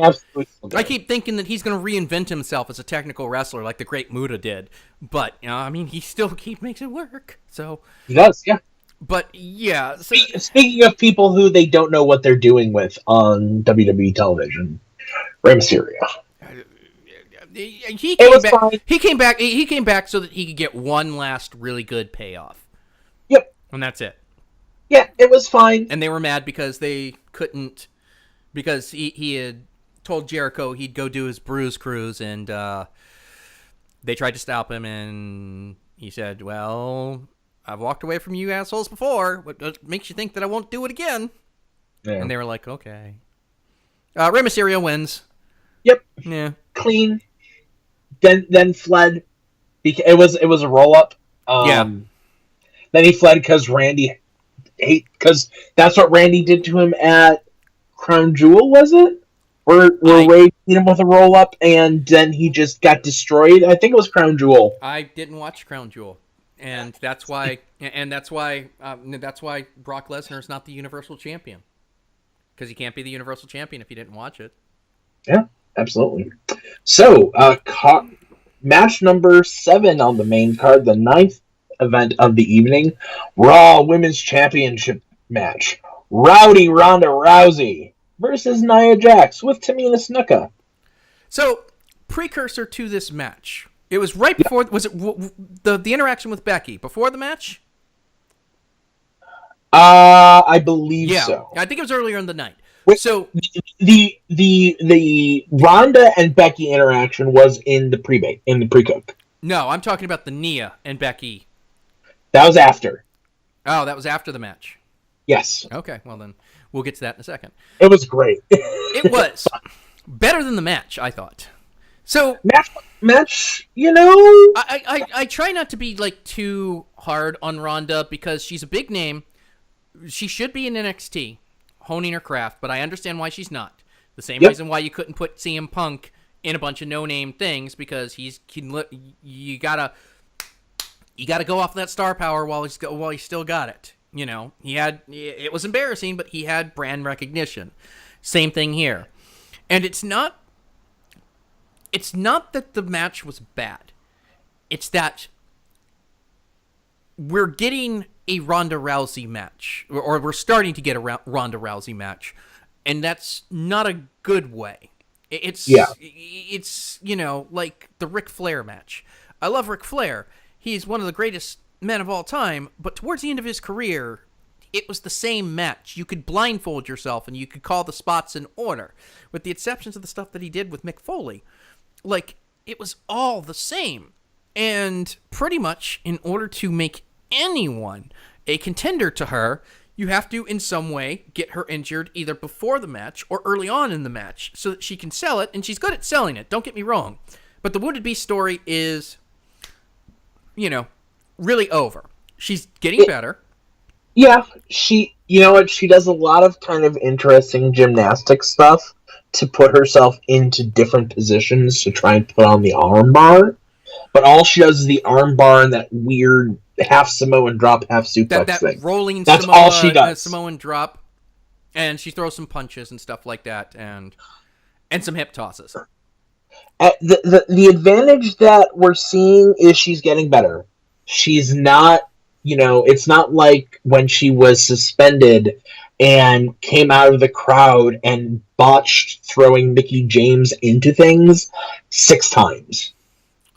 I keep thinking that he's going to reinvent himself as a technical wrestler like the great Muta did. But, he still makes it work. So he does, yeah. But, yeah. So, speaking of people who they don't know what they're doing with on WWE television, Rey Mysterio. He came back so that he could get one last really good payoff. Yep. And that's it. Yeah, it was fine. And they were mad because they couldn't, because he had told Jericho he'd go do his Bruise Cruise, and they tried to stop him, and he said, well, I've walked away from you assholes before. What makes you think that I won't do it again? Yeah. And they were like, okay. Rey Mysterio wins. Yep. Yeah. Clean. Then fled. It was a roll up. Then he fled because because that's what Randy did to him at Crown Jewel, was it? Where Ray beat him with a roll up, and then he just got destroyed. I think it was Crown Jewel. I didn't watch Crown Jewel, and that's why Brock Lesnar is not the Universal Champion, because he can't be the Universal Champion if you didn't watch it. Yeah, absolutely. So, match number 7 on the main card, the 9th event of the evening, Raw Women's Championship match. Rowdy Ronda Rousey versus Nia Jax with Tamina Snuka. So, precursor to this match, it was right before. Was it the interaction with Becky before the match? I believe so. I think it was earlier in the night. So the Ronda and Becky interaction was in the pre-cook. no, I'm talking about the Nia and Becky. That was after. Oh, that was after the match. Yes. Okay, well then we'll get to that in a second. It was great. It was better than the match, I thought. So match, you know. I try not to be like too hard on Ronda because she's a big name. She should be in NXT, honing her craft, but I understand why she's not. The same reason why you couldn't put CM Punk in a bunch of no-name things because you gotta go off that star power while he's still got it. You know, it was embarrassing, but he had brand recognition. Same thing here, and it's not that the match was bad. It's that we're getting a Ronda Rousey match, or we're starting to get a Ronda Rousey match, and that's not a good way. It's you know, like the Ric Flair match. I love Ric Flair. He's one of the greatest men of all time, but towards the end of his career, it was the same match. You could blindfold yourself and you could call the spots in order, with the exceptions of the stuff that he did with Mick Foley. Like, it was all the same. And pretty much, in order to make anyone a contender to her, you have to, in some way, get her injured either before the match or early on in the match so that she can sell it, and she's good at selling it, don't get me wrong. But the Wounded Beast story is, you know, really over. She's getting better. Yeah, you know what, she does a lot of kind of interesting gymnastic stuff to put herself into different positions to try and put on the arm bar. But all she does is the arm bar and that weird half Samoan drop, half suplex that thing. Rolling That's all she does. Samoan drop, and she throws some punches and stuff like that, and some hip tosses. The advantage that we're seeing is she's getting better. She's not, you know, it's not like when she was suspended and came out of the crowd and botched throwing Mickie James into things 6 times.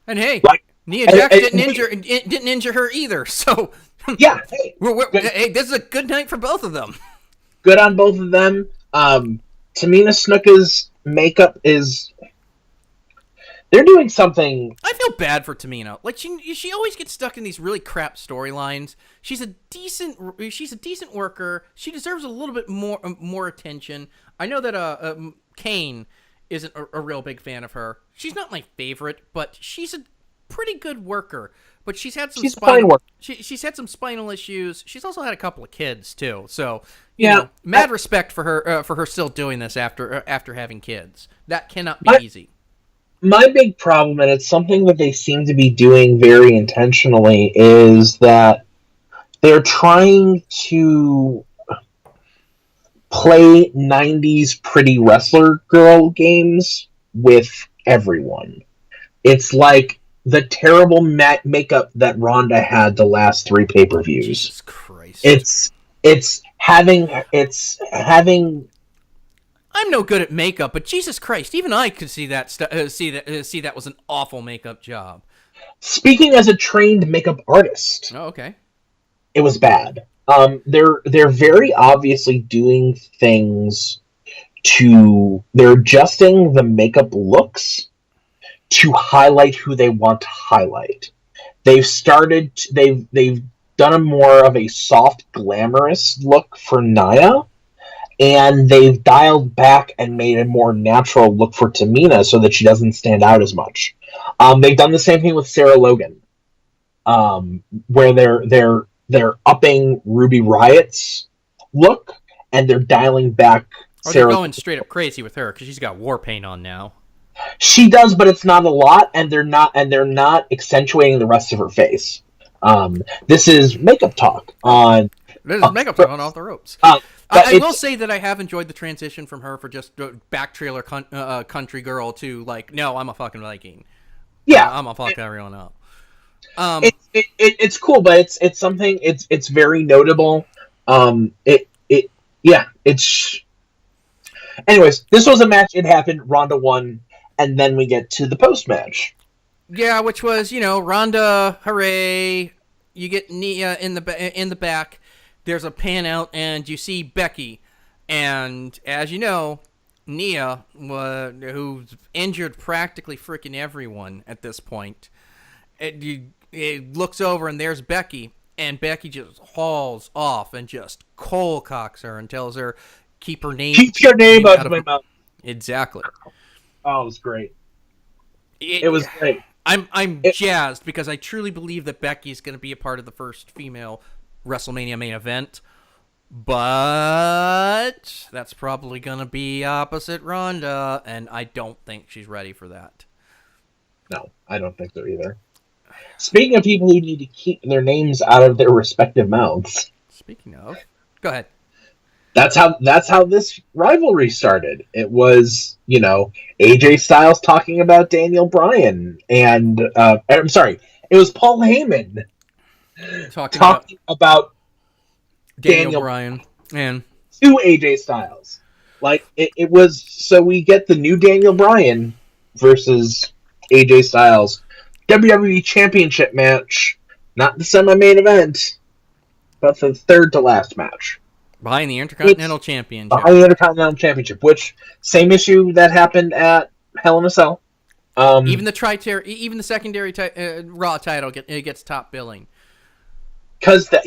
And hey, like, Nia Jax didn't injure her either. So yeah, hey, this is a good night for both of them. Good on both of them. Tamina Snuka's makeup is. They're doing something. I feel bad for Tamina. Like she always gets stuck in these really crap storylines. She's a decent worker. She deserves a little bit more attention. I know that Kaine isn't a real big fan of her. She's not my favorite, but she's a pretty good worker. But she's had some she's had some spinal issues. She's also had a couple of kids too. So you know, mad respect for her still doing this after having kids. That cannot be easy. My big problem, and it's something that they seem to be doing very intentionally, is that they're trying to play 90s pretty wrestler girl games with everyone. It's like the terrible makeup that Ronda had the last 3 pay-per-views. Jesus Christ. It's having I'm no good at makeup, but Jesus Christ, even I could see that see that was an awful makeup job. Speaking as a trained makeup artist. Oh, okay. It was bad. They're very obviously doing things they're adjusting the makeup looks to highlight who they want to highlight. They've done a more of a soft, glamorous look for Nia. And they've dialed back and made a more natural look for Tamina so that she doesn't stand out as much. They've done the same thing with Sarah Logan, where they're upping Ruby Riot's look and they're dialing back. They're going straight up crazy with her because she's got war paint on now. She does, but it's not a lot, and they're not accentuating the rest of her face. This is makeup talk on. This is makeup talk on Off the Ropes. I will say that I have enjoyed the transition from her for just back trailer country girl to like, no, I'm a fucking Viking. Yeah, I'm a fuck everyone up. It's cool, but it's something. It's very notable. It's. Anyways, this was a match. It happened. Ronda won, and then we get to the post match. Yeah, which was Ronda, hooray! You get Nia in the back. There's a pan out, and you see Becky, And as you know, Nia, who's injured practically freaking everyone at this point, it looks over and there's Becky, and Becky just hauls off and just cold-cocks her and tells her, keep your name out of my mouth. Exactly. Oh, it was great. It was great. I'm jazzed because I truly believe that Becky's going to be a part of the first female WrestleMania main event. But that's probably going to be opposite Ronda, and I don't think she's ready for that. No, I don't think so either. Speaking of people who need to keep their names out of their respective mouths. Speaking of, go ahead. That's how this rivalry started. It was, AJ Styles talking about Daniel Bryan, and I'm sorry, it was Paul Heyman talking about Daniel Bryan and to AJ Styles. Like it was, so we get the new Daniel Bryan versus AJ Styles WWE Championship match, not the semi-main event, but the third to last match. Behind the Intercontinental Championship. Behind the Intercontinental Championship, which same issue that happened at Hell in a Cell. Even the secondary Raw title gets top billing. Because at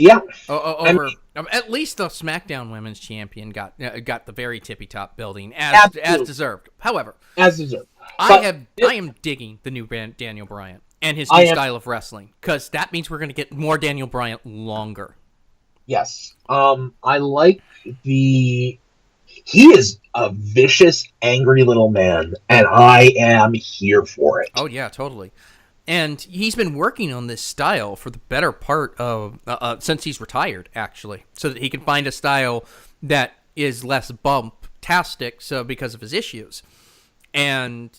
least the SmackDown Women's Champion got the very tippy top building as deserved. However, as deserved. I am digging the new Daniel Bryan and his new style of wrestling, because that means we're going to get more Daniel Bryan longer. Yes. I like he is a vicious, angry little man, and I am here for it. Oh, yeah, totally. And he's been working on this style for the better part of, since he's retired, actually, so that he can find a style that is less bump-tastic, so because of his issues. And,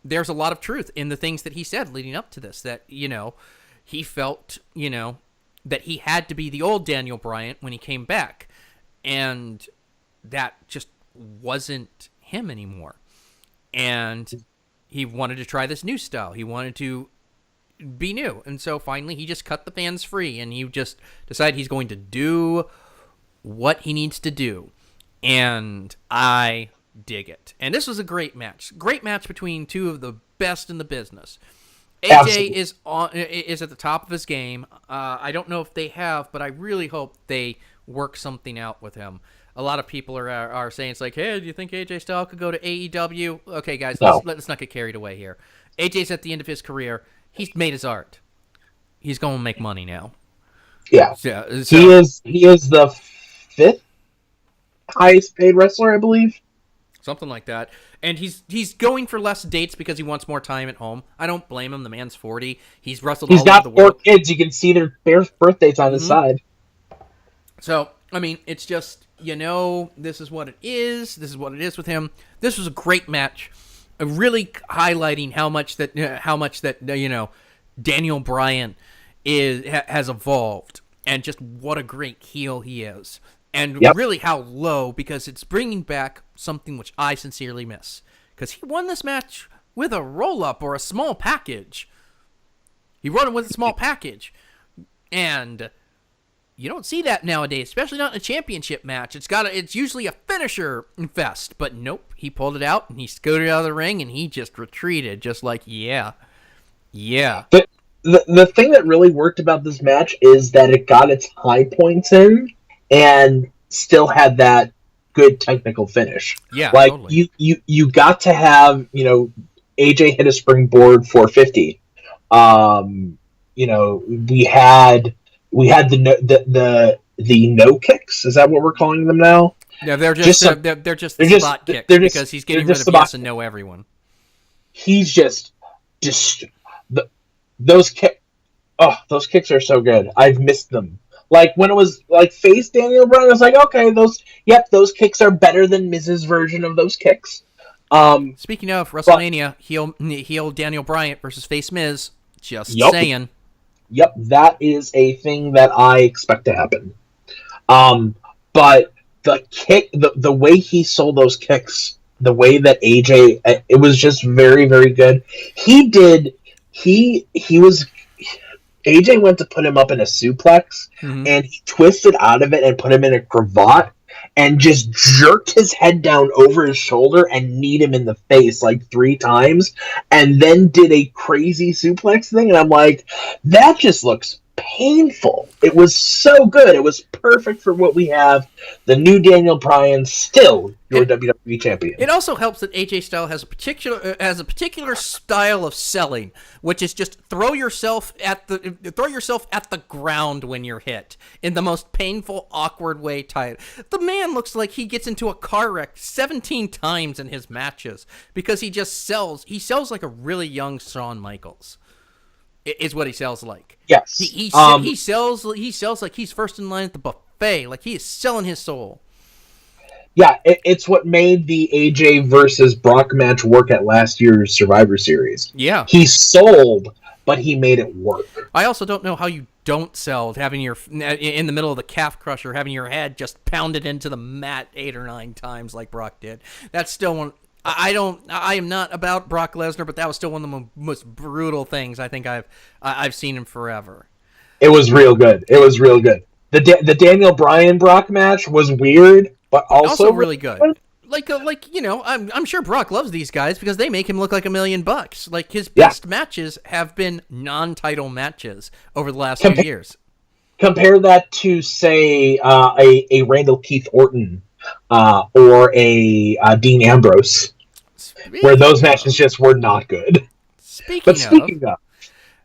there's a lot of truth in the things that he said leading up to this, that, he felt, that he had to be the old Daniel Bryan when he came back. And that just wasn't him anymore. And he wanted to try this new style. He wanted to be new. And so finally he just cut the fans free, and he just decided he's going to do what he needs to do. And I dig it. And this was a great match. Great match between two of the best in the business. AJ is at the top of his game. I don't know if they have, but I really hope they work something out with him. A lot of people are saying, it's like, hey, do you think AJ Styles could go to AEW? Okay, guys, let's not get carried away here. AJ's at the end of his career. He's made his art. He's going to make money now. Yeah. So, he is the 5th highest paid wrestler, I believe. Something like that. And he's going for less dates because he wants more time at home. I don't blame him. The man's 40. He's wrestled all over the world. He's got 4 kids. You can see their birthdays on his side. So, I mean, it's just, this is what it is. This is what it is with him. This was a great match. Really highlighting how much that Daniel Bryan has evolved, and just what a great heel he is. And really how low, because it's bringing back something which I sincerely miss. Because he won this match with a roll-up or a small package. He won it with a small package. And you don't see that nowadays, especially not in a championship match. It's usually a finisher fest. But nope, he pulled it out, and he scooted out of the ring, and he just retreated, just like, yeah. But the thing that really worked about this match is that it got its high points in, and still had that good technical finish. Yeah, like totally. you got to have AJ hit a springboard 450. We had the no kicks. Is that what we're calling them now? Yeah, they're just spot kicks because he's getting rid of yes and no everyone. He's just those kicks. Oh, those kicks are so good. I've missed them. Like, when it was, face Daniel Bryan, I was like, okay, those kicks are better than Miz's version of those kicks. Speaking of WrestleMania, heel Daniel Bryan versus face Miz, just saying. Yep, that is a thing that I expect to happen. But the kick, the way he sold those kicks, the way that AJ, it was just very, very good. AJ went to put him up in a suplex, and he twisted out of it and put him in a cravat, and just jerked his head down over his shoulder and kneed him in the face like 3 times, and then did a crazy suplex thing, and I'm like, that just looks painful. It was so good. It was perfect for what we have. The new Daniel Bryan, still your WWE champion. It also helps that AJ Styles has a particular style of selling, which is just throw yourself at the ground when you're hit in the most painful, awkward way. The man looks like he gets into a car wreck 17 times in his matches because he sells like a really young Shawn Michaels. Is what he sells like. Yes. He sells like he's first in line at the buffet. Like he is selling his soul. Yeah, it's what made the AJ versus Brock match work at last year's Survivor Series. Yeah. He sold, but he made it work. I also don't know how you don't sell having your in the middle of the calf crusher, having your head just pounded into the mat 8 or 9 times like Brock did. That's still one. I am not about Brock Lesnar, but that was still one of the most brutal things I think I've seen in forever. It was real good. The Daniel Bryan Brock match was weird, but also really good. Like I'm sure Brock loves these guys because they make him look like $1 million. Like his best matches have been non-title matches over the last few years. Compare that to say a Randall Keith Orton or a Dean Ambrose. Where those matches just were not good. Speaking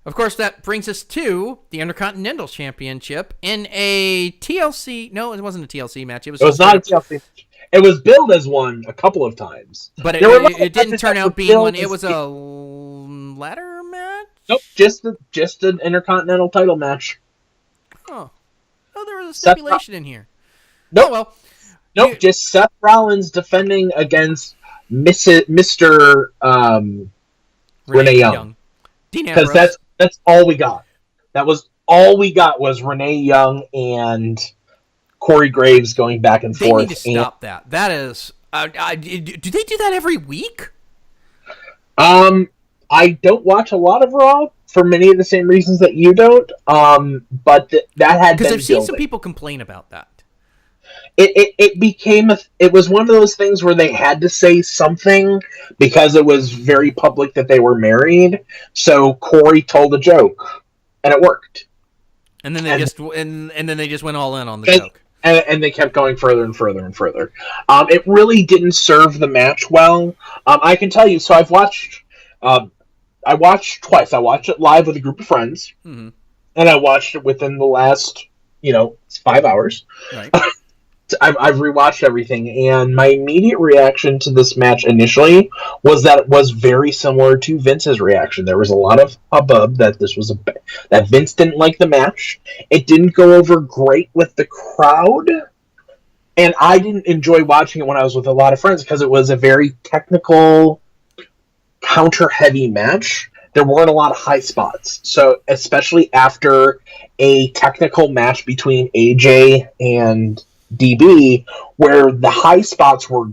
of course, that brings us to the Intercontinental Championship in a TLC. No, it wasn't a TLC match. It was not a TLC match. It was billed as one a couple of times. But it didn't turn out being one. It was a ladder match? Nope, just an Intercontinental title match. Oh, there was a stipulation in here. Nope. Oh, well. Nope, just Seth Rollins defending against Mr. Renee Young. Because that's all we got. That was all we got was Renee Young and Corey Graves going back and forth. They need to stop that. That is... do they do that every week? I don't watch a lot of Raw for many of the same reasons that you don't. But that had been because I've seen some people complain about that. It was one of those things where they had to say something because it was very public that they were married. So Corey told a joke, and it worked. And then they just went all in on the joke. And they kept going further and further and further. It really didn't serve the match well. I can tell you. So I watched twice. I watched it live with a group of friends, and I watched it within the last 5 hours. Right. I've rewatched everything, and my immediate reaction to this match initially was that it was very similar to Vince's reaction. There was a lot of hubbub that that Vince didn't like the match. It didn't go over great with the crowd, and I didn't enjoy watching it when I was with a lot of friends because it was a very technical, counter-heavy match. There weren't a lot of high spots. So, especially after a technical match between AJ and DB, where the high spots were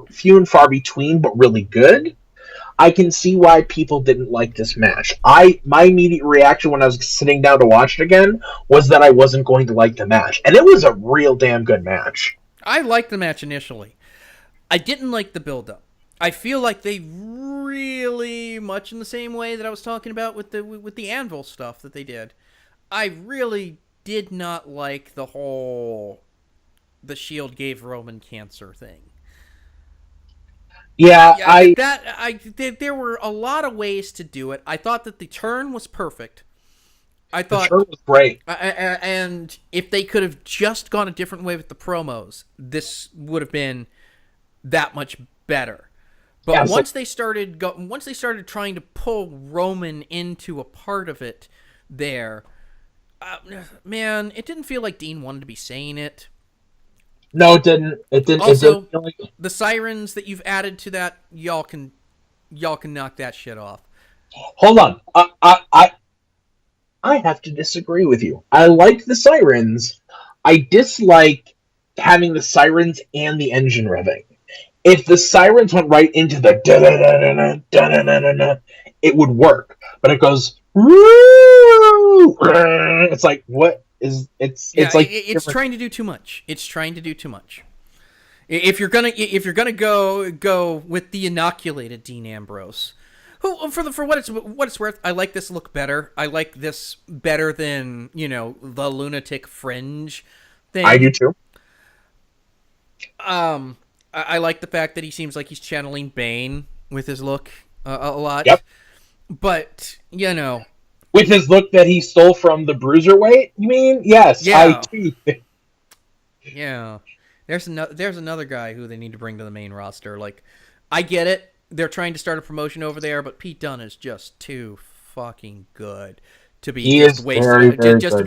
few and far between, but really good, I can see why people didn't like this match. My immediate reaction when I was sitting down to watch it again was that I wasn't going to like the match, and it was a real damn good match. I liked the match initially. I didn't like the build-up. I feel like they really, much in the same way that I was talking about with the Anvil stuff that they did, I really did not like the whole the Shield gave Roman cancer thing. Yeah, there were a lot of ways to do it. I thought that the turn was perfect. The turn was great. And if they could have just gone a different way with the promos, this would have been that much better. But yeah, once they started trying to pull Roman into a part of it there, man, it didn't feel like Dean wanted to be saying it. No, it didn't. It didn't. Also, it didn't feel like... the sirens that you've added to that, y'all can knock that shit off. Hold on, I have to disagree with you. I like the sirens. I dislike having the sirens and the engine revving. If the sirens went right into the da-da-da-da-da, da-da-da-da-da, it would work. But it goes... It's like, what it's like it's trying to do too much. It's trying to do too much. If you're gonna go with the inoculated Dean Ambrose, who for what it's worth, I like this look better. I like this better than the lunatic fringe thing. I do too. I like the fact that he seems like he's channeling Bane with his look a lot. Yep. But with his look that he stole from the Bruiserweight, you mean? Yes, yeah. I too. Yeah. There's another guy who they need to bring to the main roster. Like, I get it. They're trying to start a promotion over there, but Pete Dunne is just too fucking good to be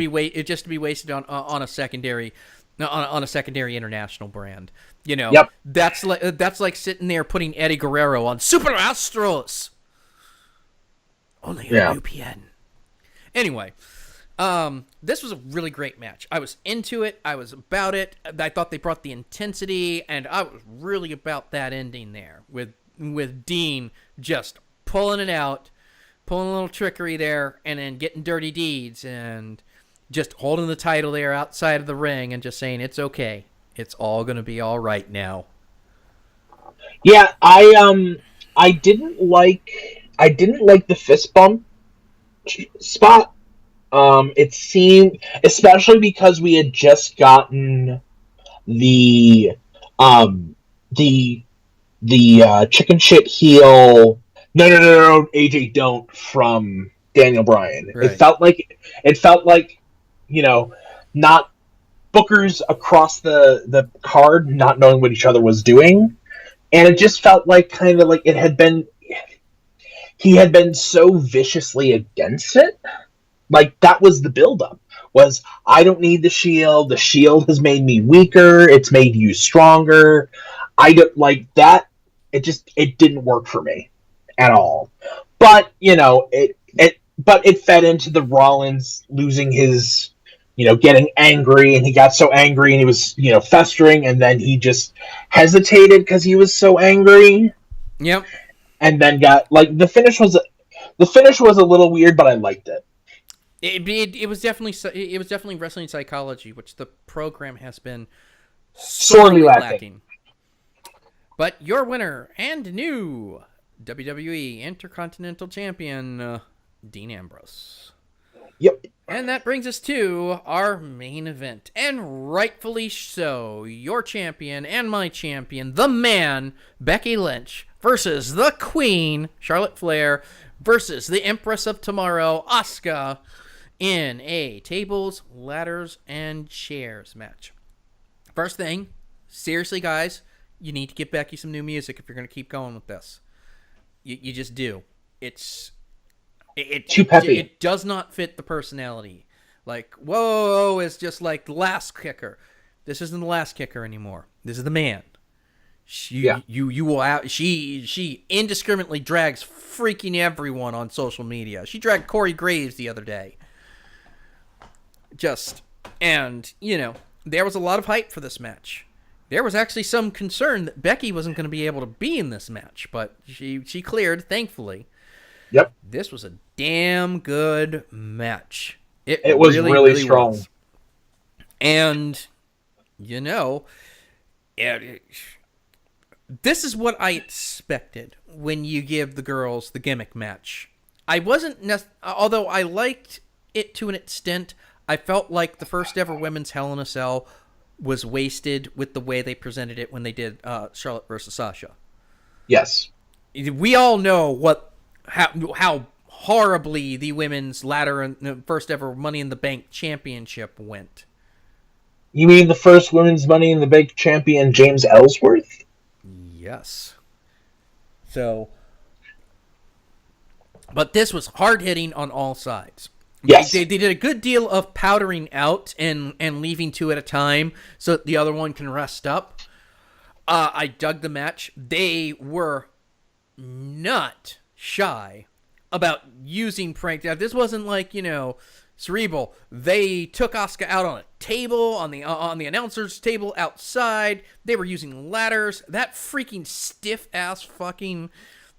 wasted on a secondary international brand. Yep. That's like sitting there putting Eddie Guerrero on Super Astros. Only on UPN. Anyway, this was a really great match. I was into it. I was about it. I thought they brought the intensity, and I was really about that ending there with Dean just pulling it out, pulling a little trickery there, and then getting dirty deeds and just holding the title there outside of the ring and just saying it's okay. It's all going to be all right now. Yeah, I didn't like the fist bump spot. It seemed, especially because we had just gotten the chicken shit heel. No, AJ, don't, from Daniel Bryan. Right. It felt like not bookers across the card not knowing what each other was doing, and it just felt like kind of like he had been so viciously against it. Like, that was the buildup. Was, I don't need the Shield. The Shield has made me weaker. It's made you stronger. I don't like that. It didn't work for me at all. But it fed into the Rollins losing his, getting angry, and he got so angry, and he was, festering, and then he just hesitated because he was so angry. Yep. And then got, like, the finish was a little weird, but I liked it. It was definitely wrestling psychology, which the program has been sorely lacking. But your winner and new WWE Intercontinental Champion, Dean Ambrose. Yep. And that brings us to our main event, and rightfully so. Your champion and my champion, the man, Becky Lynch, versus the Queen, Charlotte Flair, versus the Empress of Tomorrow, Asuka, in a tables, ladders, and chairs match. First thing, seriously, guys, you need to give Becky some new music if you're going to keep going with this. You just do. It's too peppy. It does not fit the personality. Like, whoa, it's just like the last kicker. This isn't the last kicker anymore. This is the man. She indiscriminately drags freaking everyone on social media. She dragged Corey Graves the other day. There was a lot of hype for this match. There was actually some concern that Becky wasn't going to be able to be in this match, but she cleared, thankfully. Yep. This was a damn good match. It was really strong. Was. And, this is what I expected when you give the girls the gimmick match. I wasn't although I liked it to an extent, I felt like the first ever women's Hell in a Cell was wasted with the way they presented it when they did Charlotte versus Sasha. Yes. We all know how horribly the women's ladder and the first ever Money in the Bank championship went. You mean the first women's Money in the Bank champion, James Ellsworth? Yes. So, but this was hard hitting on all sides. Yes. They did a good deal of powdering out and leaving two at a time so that the other one can rest up. I dug the match. They were not shy about using prank. This wasn't like, cerebral. They took Asuka out on a table, on the announcer's table outside. They were using ladders. That freaking stiff-ass fucking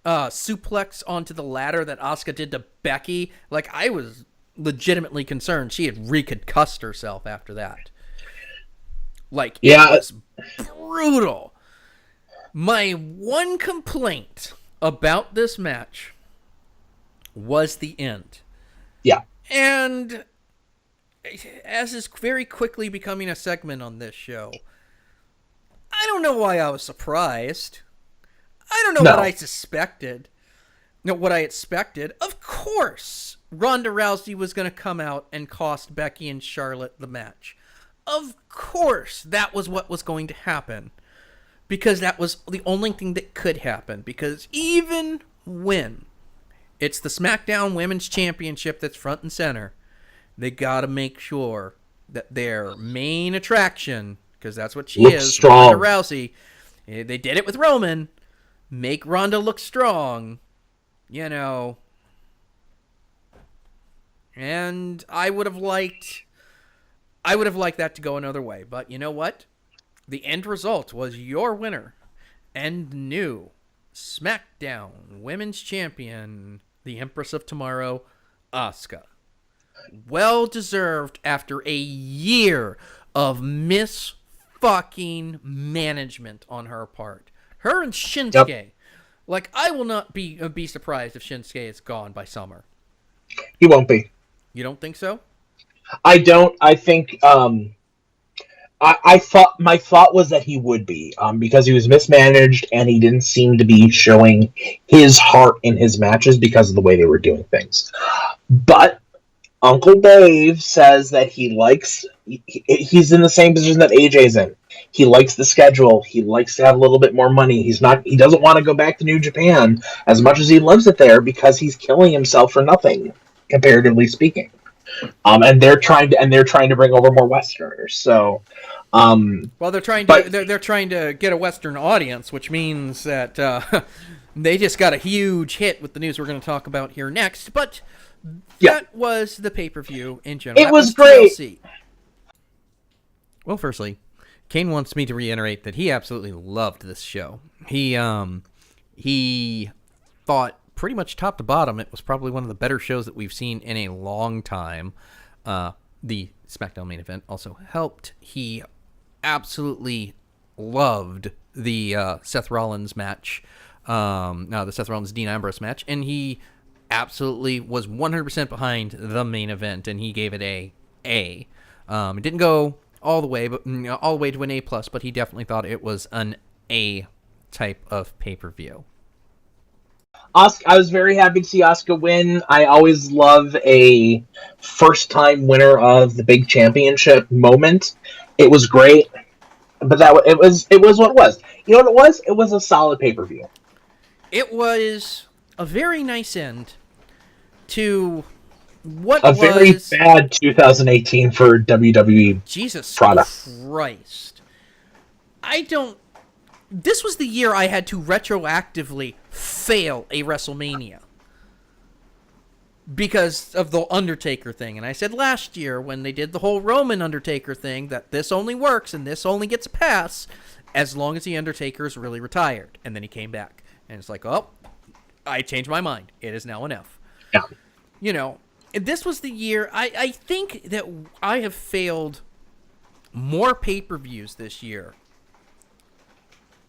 suplex onto the ladder that Asuka did to Becky. Like, I was legitimately concerned she had reconcussed herself after that. Like, Yeah. it was brutal. My one complaint about this match was the end. Yeah. And as is very quickly becoming a segment on this show, I don't know why I was surprised. I don't know what I suspected. No, what I expected. Of course, Ronda Rousey was going to come out and cost Becky and Charlotte the match. Of course, that was what was going to happen. Because that was the only thing that could happen. Because even when it's the SmackDown Women's Championship that's front and center, they got to make sure that their main attraction, because that's what she is, strong. Ronda Rousey. They did it with Roman. Make Ronda look strong. You know. And I would have liked that to go another way. But you know what? The end result was your winner and new SmackDown Women's Champion, the Empress of Tomorrow, Asuka. Well deserved after a year of fucking management on her part. Her and Shinsuke. Yep. Like, I will not be surprised if Shinsuke is gone by summer. He won't be. You don't think so? I don't. I think I thought my thought was that he would be, because he was mismanaged and he didn't seem to be showing his heart in his matches because of the way they were doing things. But Uncle Dave says that he's in the same position that AJ's in. He likes the schedule. He likes to have a little bit more money. He doesn't want to go back to New Japan as much as he loves it there because he's killing himself for nothing, comparatively speaking. And they're trying to bring over more Westerners. So, well, they're trying to get a Western audience, which means that they just got a huge hit with the news we're going to talk about here next. But that was the pay-per-view in general. It was great. TLC. Well, firstly, Kaine wants me to reiterate that he absolutely loved this show. He thought pretty much top to bottom it was probably one of the better shows that we've seen in a long time. The SmackDown main event also helped. He absolutely loved the Seth Rollins match, the Seth Rollins Dean Ambrose match, and he absolutely was 100% behind the main event, and he gave it a A. It didn't go all the way to an A+, but he definitely thought it was an A type of pay-per-view. I was very happy to see Asuka win. I always love a first-time winner of the big championship moment. It was great, but it was what it was. You know what it was? It was a solid pay-per-view. It was a very nice end to what was... A very bad 2018 for WWE Jesus product. Christ. This was the year I had to retroactively fail a WrestleMania because of the Undertaker thing. And I said last year when they did the whole Roman Undertaker thing that this only works and this only gets a pass as long as the Undertaker is really retired. And then he came back. And it's like, oh, I changed my mind. It is now enough. Yeah. You know, this was the year. I think that I have failed more pay-per-views this year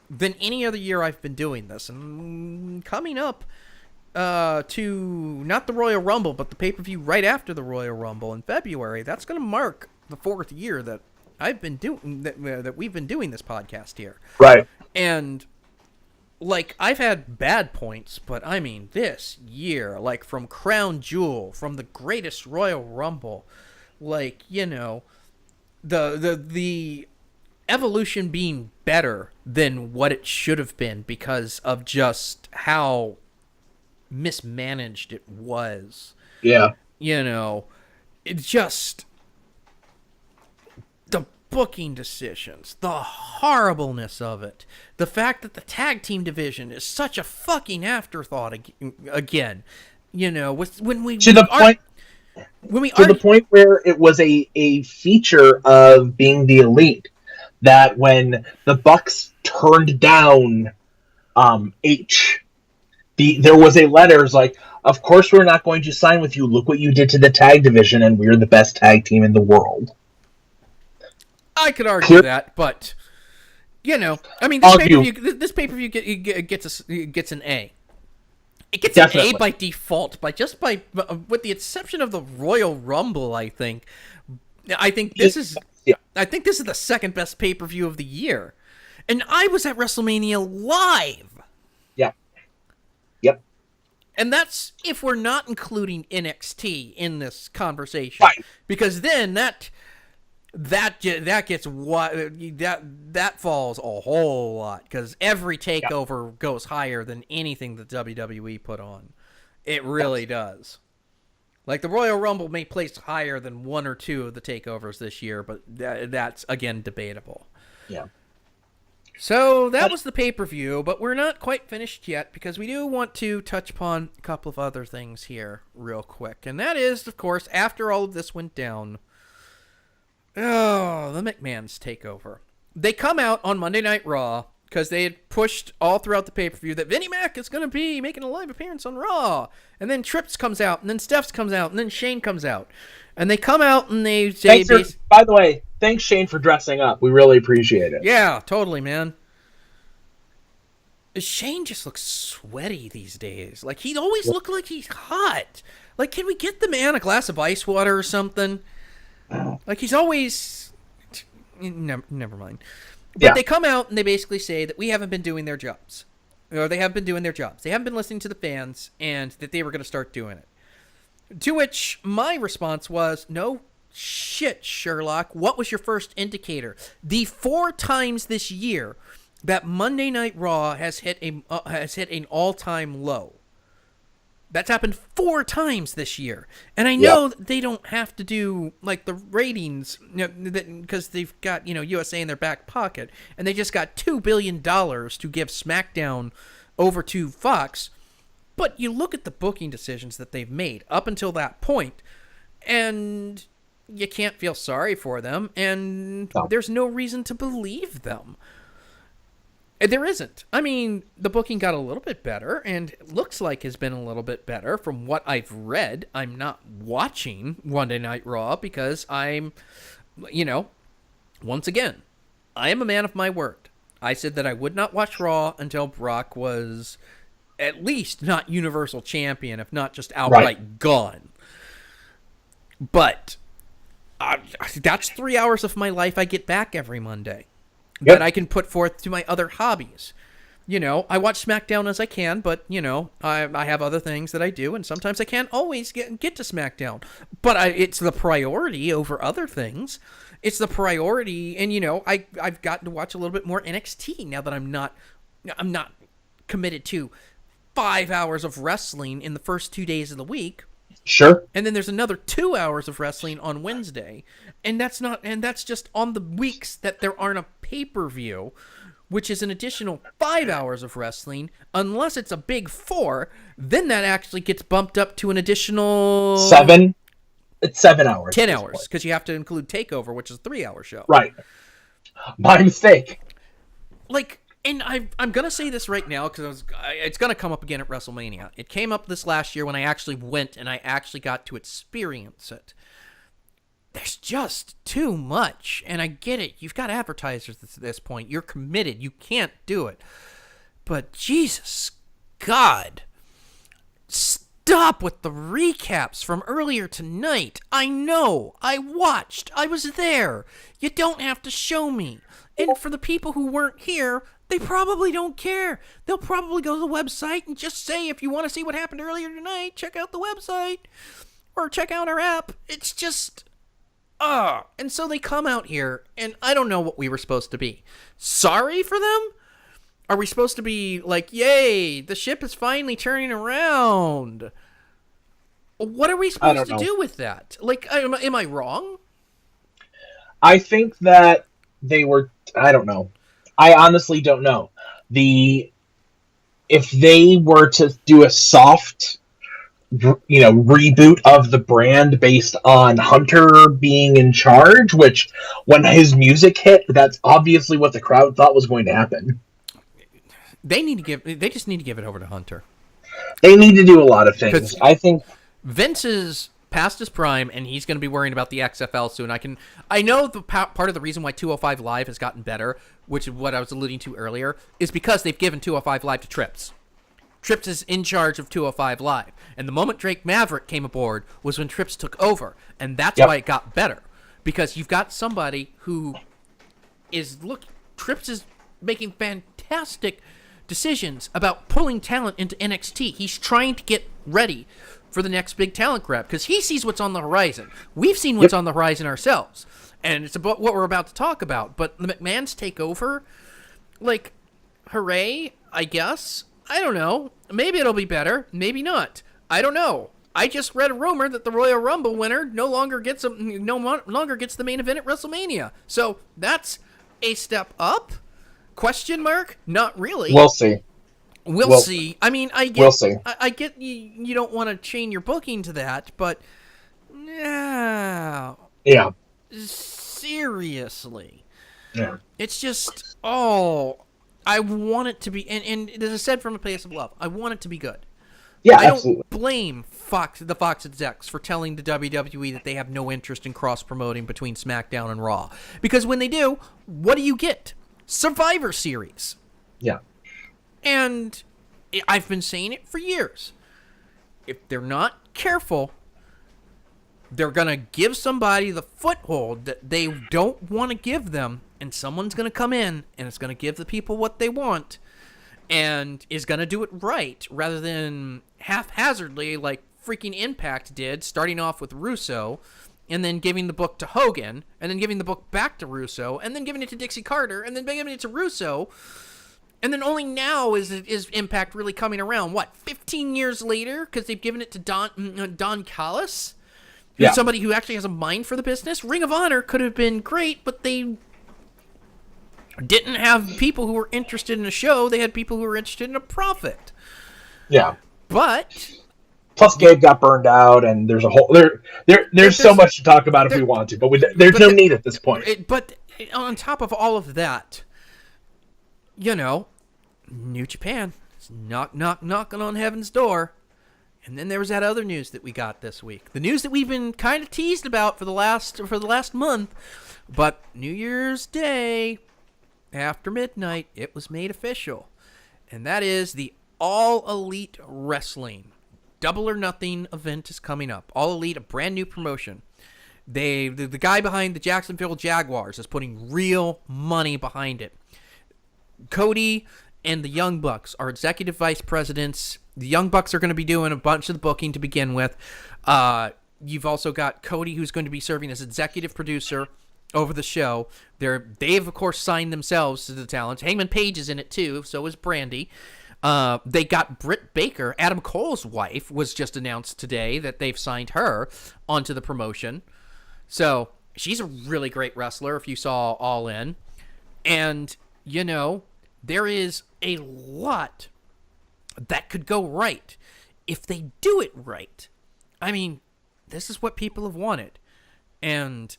than any other year I've been doing this. And coming up to not the Royal Rumble, but the pay-per-view right after the Royal Rumble in February, that's going to mark the 4th year that I've been doing that we've been doing this podcast here. Right. And like, I've had bad points, but I mean this year, like from Crown Jewel, from the greatest Royal Rumble, like, you know, the Evolution being better than what it should have been because of just how mismanaged it was. Yeah. You know, it just... the booking decisions, the horribleness of it, the fact that the tag team division is such a fucking afterthought again. You know, when we... To the point where it was a feature of being the elite. That when the Bucks turned down H There was a letter. It's like, of course we're not going to sign with you. Look what you did to the tag division, and we're the best tag team in the world. I could argue that, but I mean, this pay-per-view gets an A. It gets Definitely. An A by default, with the exception of the Royal Rumble. I think this is the second best pay-per-view of the year, and I was at WrestleMania live. Yeah. Yep. And that's if we're not including NXT in this conversation, right? Because then that falls a whole lot, because every takeover goes higher than anything that WWE put on. It really does. Like, the Royal Rumble may place higher than one or two of the takeovers this year, but that's again debatable. Yeah. So that was the pay-per-view, but we're not quite finished yet, because we do want to touch upon a couple of other things here real quick. And that is, of course, after all of this went down, the McMahon's takeover. They come out on Monday Night Raw, because they had pushed all throughout the pay-per-view that Vinnie Mac is going to be making a live appearance on Raw. And then Trips comes out, and then Steph's comes out, and then Shane comes out. And they come out and they say... By the way, thanks, Shane, for dressing up. We really appreciate it. Yeah, totally, man. Shane just looks sweaty these days. Like, he always looked like he's hot. Like, can we get the man a glass of ice water or something? Like, he's always... Never mind. But they come out and they basically say that we haven't been doing their jobs. Or they have been doing their jobs. They haven't been listening to the fans, and that they were going to start doing it. To which my response was, no shit, Sherlock. What was your first indicator? The 4 times this year that Monday Night Raw has hit an all-time low. That's happened 4 times this year. And I know that they don't have to do, like, the ratings, because they've got, USA in their back pocket, and they just got $2 billion to give SmackDown over to Fox. But you look at the booking decisions that they've made up until that point, and you can't feel sorry for them, and there's no reason to believe them. There isn't. I mean, the booking got a little bit better, and it looks like has been a little bit better from what I've read. I'm not watching Monday Night Raw because I'm, once again, I am a man of my word. I said that I would not watch Raw until Brock was at least not Universal Champion, if not just outright gone. But that's 3 hours of my life I get back every Monday. That I can put forth to my other hobbies. I watch SmackDown as I can, but, I have other things that I do, and sometimes I can't always get to SmackDown. But it's the priority over other things. It's the priority, and, I've gotten to watch a little bit more NXT now that I'm not committed to 5 hours of wrestling in the first 2 days of the week. Sure. And then there's another 2 hours of wrestling on Wednesday. And that's just on the weeks that there aren't a pay-per-view, which is an additional 5 hours of wrestling. Unless it's a big 4, then that actually gets bumped up to an additional 7. It's 7 hours. 10 hours, because you have to include TakeOver, which is a 3-hour show. Right. My mistake. And I'm going to say this right now, because it's going to come up again at WrestleMania. It came up this last year when I actually went and I actually got to experience it. There's just too much. And I get it. You've got advertisers at this point. You're committed. You can't do it. But Jesus God. Stop with the recaps from earlier tonight. I know. I watched. I was there. You don't have to show me. And for the people who weren't here, they probably don't care. They'll probably go to the website and just say, if you want to see what happened earlier tonight, check out the website. Or check out our app. It's just... And so they come out here, and I don't know what we were supposed to be. Sorry for them? Are we supposed to be like, yay, the ship is finally turning around? What are we supposed to do with that? Like, am I wrong? I think that they were... I don't know. I honestly don't know. If they were to do a soft, reboot of the brand based on Hunter being in charge, which when his music hit, that's obviously what the crowd thought was going to happen. They just need to give it over to Hunter. They need to do a lot of things. I think Vince is past his prime, and he's going to be worrying about the XFL soon. I know the part of the reason why 205 Live has gotten better, which is what I was alluding to earlier, is because they've given 205 Live to Trips. Trips is in charge of 205 Live, and the moment Drake Maverick came aboard was when Trips took over, and that's why it got better, because you've got somebody who Trips is making fantastic decisions about pulling talent into NXT. He's trying to get ready for the next big talent grab because he sees what's on the horizon. We've seen what's on the horizon ourselves, and it's about what we're about to talk about. But the McMahon's takeover, like, hooray, I guess. I don't know. Maybe it'll be better. Maybe not. I don't know. I just read a rumor that the Royal Rumble winner no longer gets the main event at WrestleMania. So that's a step up? Question mark? Not really. We'll see. We'll see. I mean, I get. We'll see. I get you don't want to chain your booking to that, but no. Yeah. Seriously. Yeah. It's just I want it to be, and as I said, from a place of love, I want it to be good. Yeah, I absolutely. don't blame the Fox execs for telling the WWE that they have no interest in cross-promoting between SmackDown and Raw. Because when they do, what do you get? Survivor Series. Yeah. And I've been saying it for years. If they're not careful, they're going to give somebody the foothold that they don't want to give them, and someone's going to come in, and it's going to give the people what they want, and is going to do it right, rather than haphazardly, like freaking Impact did, starting off with Russo, and then giving the book to Hogan, and then giving the book back to Russo, and then giving it to Dixie Carter, and then giving it to Russo, and then only now is Impact really coming around. What, 15 years later? Because they've given it to Don Callis? Who's somebody who actually has a mind for the business. Ring of Honor could have been great, but they didn't have people who were interested in a show. They had people who were interested in a profit. Yeah. But plus Gabe got burned out, and there's a whole there's so much to talk about if we want to, but there's no need at this point. But on top of all of that, you know, New Japan is knocking on heaven's door. And then there was that other news that we got this week. The news that we've been kind of teased about for the last month. But New Year's Day, after midnight, it was made official. And that is the All Elite Wrestling Double or Nothing event is coming up. All Elite, a brand new promotion. The guy behind the Jacksonville Jaguars is putting real money behind it. Cody and the Young Bucks are executive vice presidents. The Young Bucks are going to be doing a bunch of the booking to begin with. You've also got Cody, who's going to be serving as executive producer over the show. They've, of course, signed themselves to the talent. Hangman Page is in it, too. So is Brandy. They got Britt Baker. Adam Cole's wife was just announced today that they've signed her onto the promotion. So she's a really great wrestler, if you saw All In. And, you know, there is a lot that could go right if they do it right. I mean, this is what people have wanted. And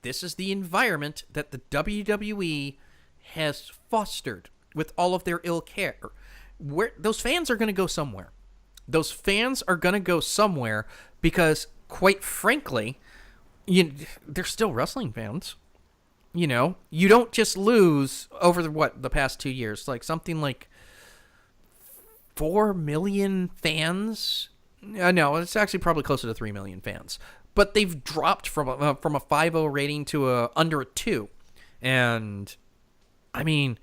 this is the environment that the WWE has fostered with all of their ill care. Those fans are going to go somewhere. Those fans are going to go somewhere because, quite frankly, they're still wrestling fans. You know, you don't just lose over the past 2 years, like something like 4 million fans. No, it's actually probably closer to 3 million fans. But they've dropped from a 5.0 rating to under a 2. And, I mean,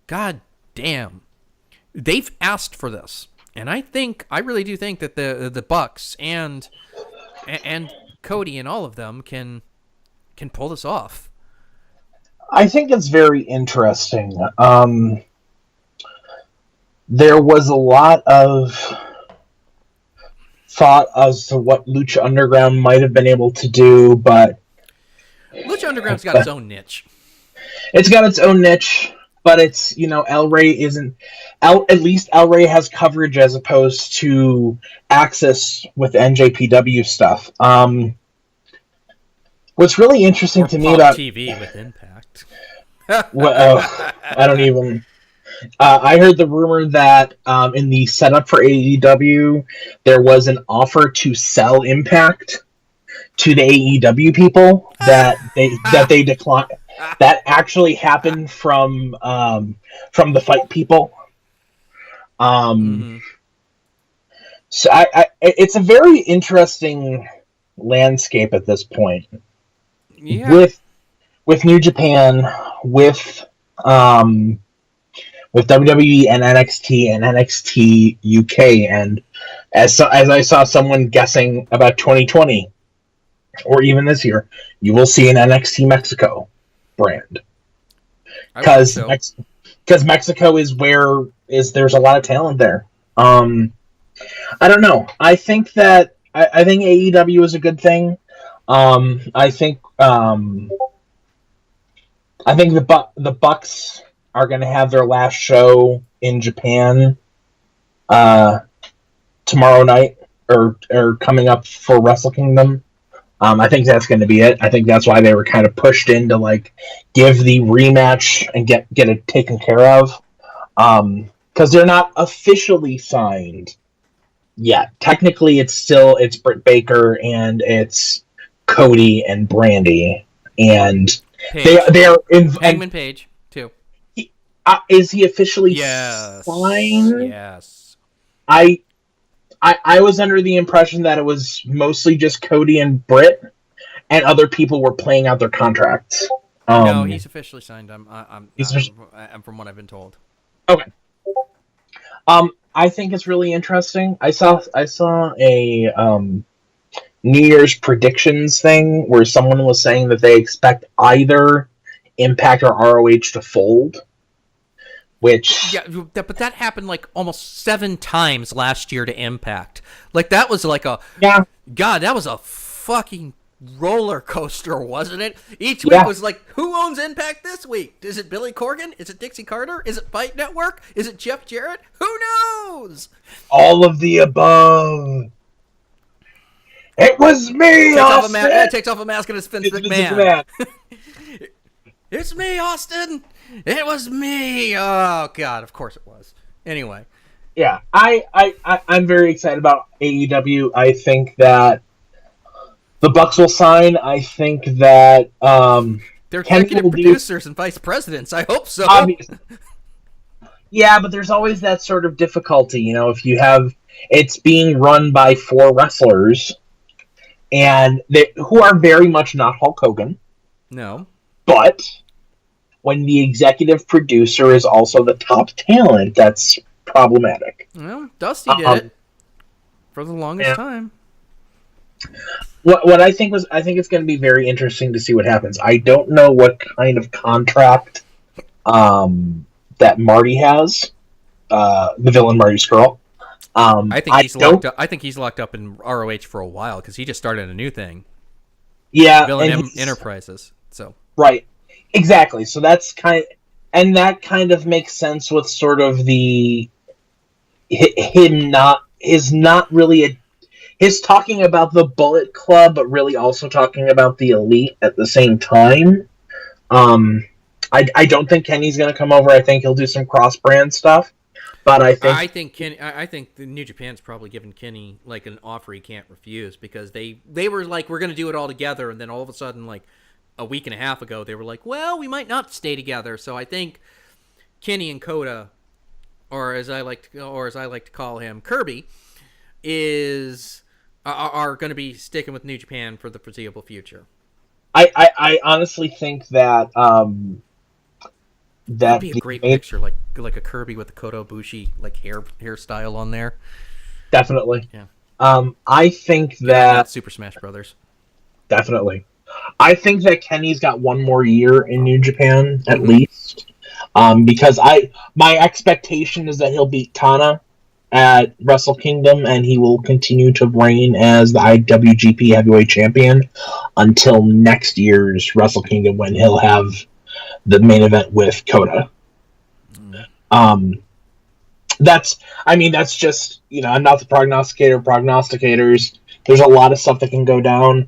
god damn. They've asked for this. And I really do think that the Bucks and Cody and all of them can pull this off. I think it's very interesting. There was a lot of thought as to what Lucha Underground might have been able to do, but Lucha Underground's got its own niche. It's got its own niche, but it's, you know, El Rey isn't at least El Rey has coverage as opposed to Access with NJPW stuff. What's really interesting to me about TV with Impact. I don't even. I heard the rumor that in the setup for AEW, there was an offer to sell Impact to the AEW people that they declined. That actually happened from the Fight people. So it's a very interesting landscape at this point. Yeah. With New Japan, with WWE and NXT UK, and as I saw someone guessing about 2020 or even this year, you will see an NXT Mexico brand because Mexico is there's a lot of talent there. I don't know. I think that I think AEW is a good thing. I think the Bucks are going to have their last show in Japan tomorrow night or coming up for Wrestle Kingdom. I think that's going to be it. I think that's why they were kind of pushed in to like give the rematch and get it taken care of. Because they're not officially signed yet. Technically, it's Britt Baker and it's Cody and Brandy, and Page. they are in Hangman Page too. Is he officially signed? Yes. I was under the impression that it was mostly just Cody and Britt, and other people were playing out their contracts. No, he's officially signed. I'm from what I've been told. Okay. I think it's really interesting. I saw a New Year's predictions thing where someone was saying that they expect either Impact or ROH to fold. Which but that happened like almost 7 times last year to Impact. Like that was like God, that was a fucking roller coaster, wasn't it? Each week was like, who owns Impact this week? Is it Billy Corgan? Is it Dixie Carter? Is it Fight Network? Is it Jeff Jarrett? Who knows? All of the above. It was me, Austin! Takes off a mask and it's Vince McMahon. It's me, Austin! It was me! Oh, God, of course it was. Anyway. Yeah, I'm very excited about AEW. I think that the Bucks will sign. I think that they're executive producers and vice presidents. I hope so. Obviously. Yeah, but there's always that sort of difficulty, you know, if you have it's being run by 4 wrestlers and who are very much not Hulk Hogan. No. But when the executive producer is also the top talent, that's problematic. Well, Dusty did it for the longest time. What I think it's going to be very interesting to see what happens. I don't know what kind of contract that Marty has, the villain Marty Skrull. I think he's locked up in ROH for a while because he just started a new thing. Yeah, Villain Enterprises. So right, exactly. So that's that kind of makes sense with sort of his talking about the Bullet Club, but really also talking about the Elite at the same time. I don't think Kenny's going to come over. I think he'll do some cross-brand stuff. But I think the New Japan's probably given Kenny like an offer he can't refuse because they were like, we're going to do it all together, and then all of a sudden, like a week and a half ago, they were like, well, we might not stay together. So I think Kenny and Kota, or as I like to call him, Kirby, are going to be sticking with New Japan for the foreseeable future. I honestly think that that'd be a great picture, like a Kirby with the Kota Ibushi like hairstyle on there. Definitely. Yeah. I think that Super Smash Brothers. Definitely. I think that Kenny's got one more year in New Japan at least, because my expectation is that he'll beat Tana at Wrestle Kingdom, and he will continue to reign as the IWGP Heavyweight Champion until next year's Wrestle Kingdom when he'll have the main event with Kota. That's just, I'm not the prognosticator of prognosticators. There's a lot of stuff that can go down.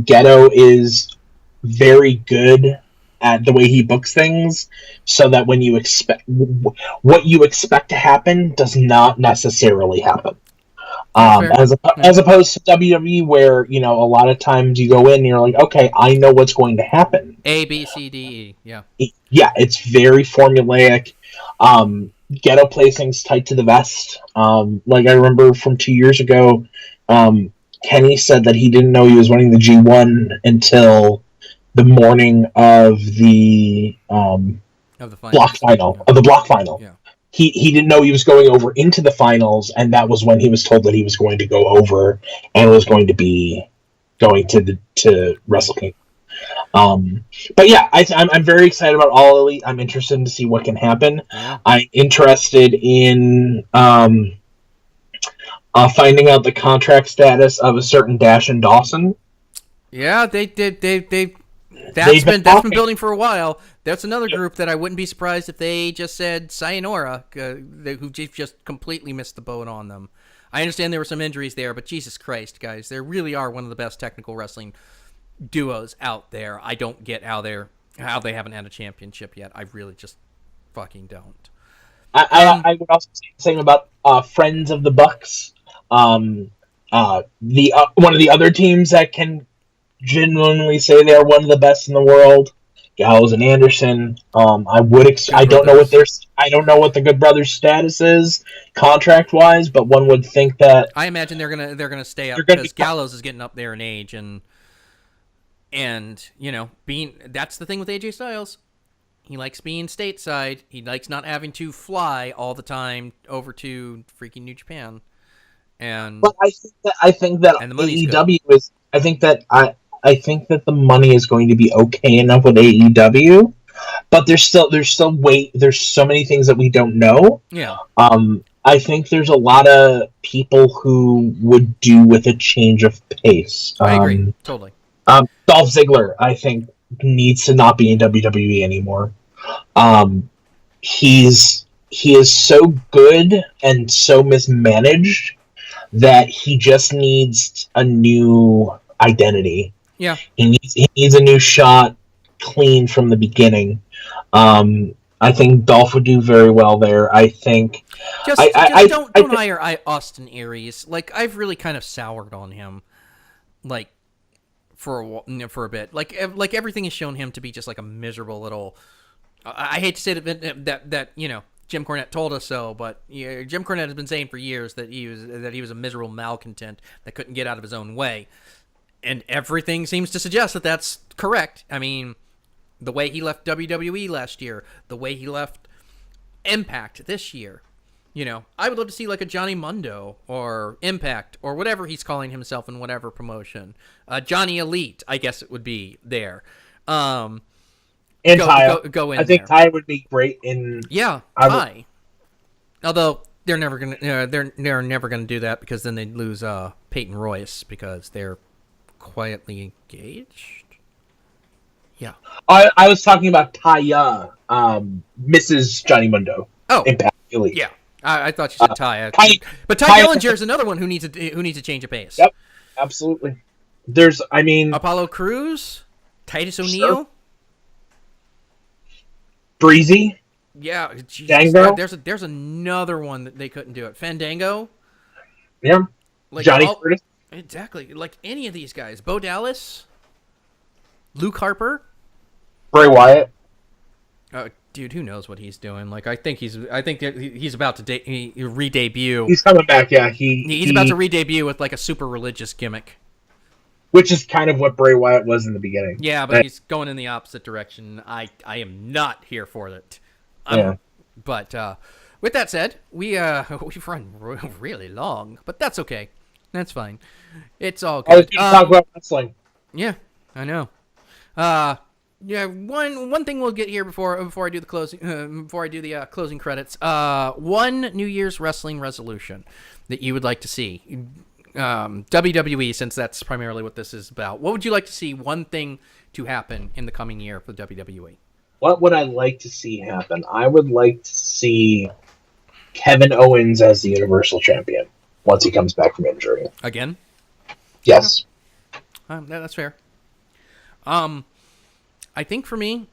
Ghetto is very good at the way he books things, so that when you expect what you expect to happen does not necessarily happen. That's fair. As opposed to WWE, where a lot of times you go in and you're like, okay, I know what's going to happen. A, B, C, D, E. Yeah. Yeah, it's very formulaic. Ghetto placing's tight to the vest. Like I remember from 2 years ago, Kenny said that he didn't know he was winning the G1 until the morning of the block final. Of the block final. Yeah. He didn't know he was going over into the finals, and that was when he was told that he was going to go over and was going to be going to Wrestle Kingdom. But yeah, I'm very excited about All Elite. I'm interested to see what can happen. Yeah. I'm interested in finding out the contract status of a certain Dash and Dawson. Yeah, that's been building for a while. That's another group that I wouldn't be surprised if they just said sayonara, who just completely missed the boat on them. I understand there were some injuries there, but Jesus Christ, guys, they really are one of the best technical wrestling duos out there. I don't get how they haven't had a championship yet. I really just fucking don't. I would also say the same about Friends of the Bucks. The one of the other teams that can genuinely say they're one of the best in the world, Gallows and Anderson. I don't know what the Good Brothers status is contract wise, but one would think that I imagine they're gonna stay up because Gallows is getting up there in age, and that's the thing with AJ Styles. He likes being stateside. He likes not having to fly all the time over to freaking New Japan. But I think that AEW is. I think that the money is going to be okay enough with AEW, but there's so many things that we don't know. Yeah. I think there's a lot of people who would do with a change of pace. I agree totally. Dolph Ziggler, I think, needs to not be in WWE anymore. He is so good and so mismanaged that he just needs a new identity. Yeah, he needs a new shot, clean from the beginning. I think Dolph would do very well there. I think don't hire Austin Aries. Like, I've really kind of soured on him, like for a bit. Like everything has shown him to be just like a miserable little. I hate to say that Jim Cornette told us so, but Jim Cornette has been saying for years that he was a miserable malcontent that couldn't get out of his own way. And everything seems to suggest that that's correct. I mean, the way he left WWE last year, the way he left Impact this year. I would love to see like a Johnny Mundo or Impact or whatever he's calling himself in whatever promotion. Johnny Elite, I guess it would be there. And Ty, go in. I think Ty would be great in. Yeah, Ty. Although they're never gonna do that because then they'd lose Peyton Royce because they're quietly engaged. Yeah. I was talking about Taya, Mrs. Johnny Mundo. Oh, Impact Elite. Yeah, I thought you said Ty. But Ty Dillinger is another one who needs to change a pace. Yep, absolutely. Apollo Crews, Titus O'Neil, sure. Breezy. Yeah, Fandango. There's another one that they couldn't do it. Fandango. Yeah. Like Johnny Curtis. Exactly. Like any of these guys. Bo Dallas. Luke Harper. Bray Wyatt. Dude, who knows what he's doing? Like, I think he's about to re-debut. He's coming back, yeah. He's about to re-debut with like a super religious gimmick. Which is kind of what Bray Wyatt was in the beginning. Yeah, but he's going in the opposite direction. I am not here for it. But with that said, we've run really long, but that's okay. That's fine. It's all good. I was going to talk about wrestling. Yeah, I know. One thing we'll get here before I do the closing closing credits. One New Year's wrestling resolution that you would like to see. WWE, since that's primarily what this is about. What would you like to see one thing to happen in the coming year for WWE? What would I like to see happen? I would like to see Kevin Owens as the Universal Champion once he comes back from injury. Again? Yes. That's fair. I think for me,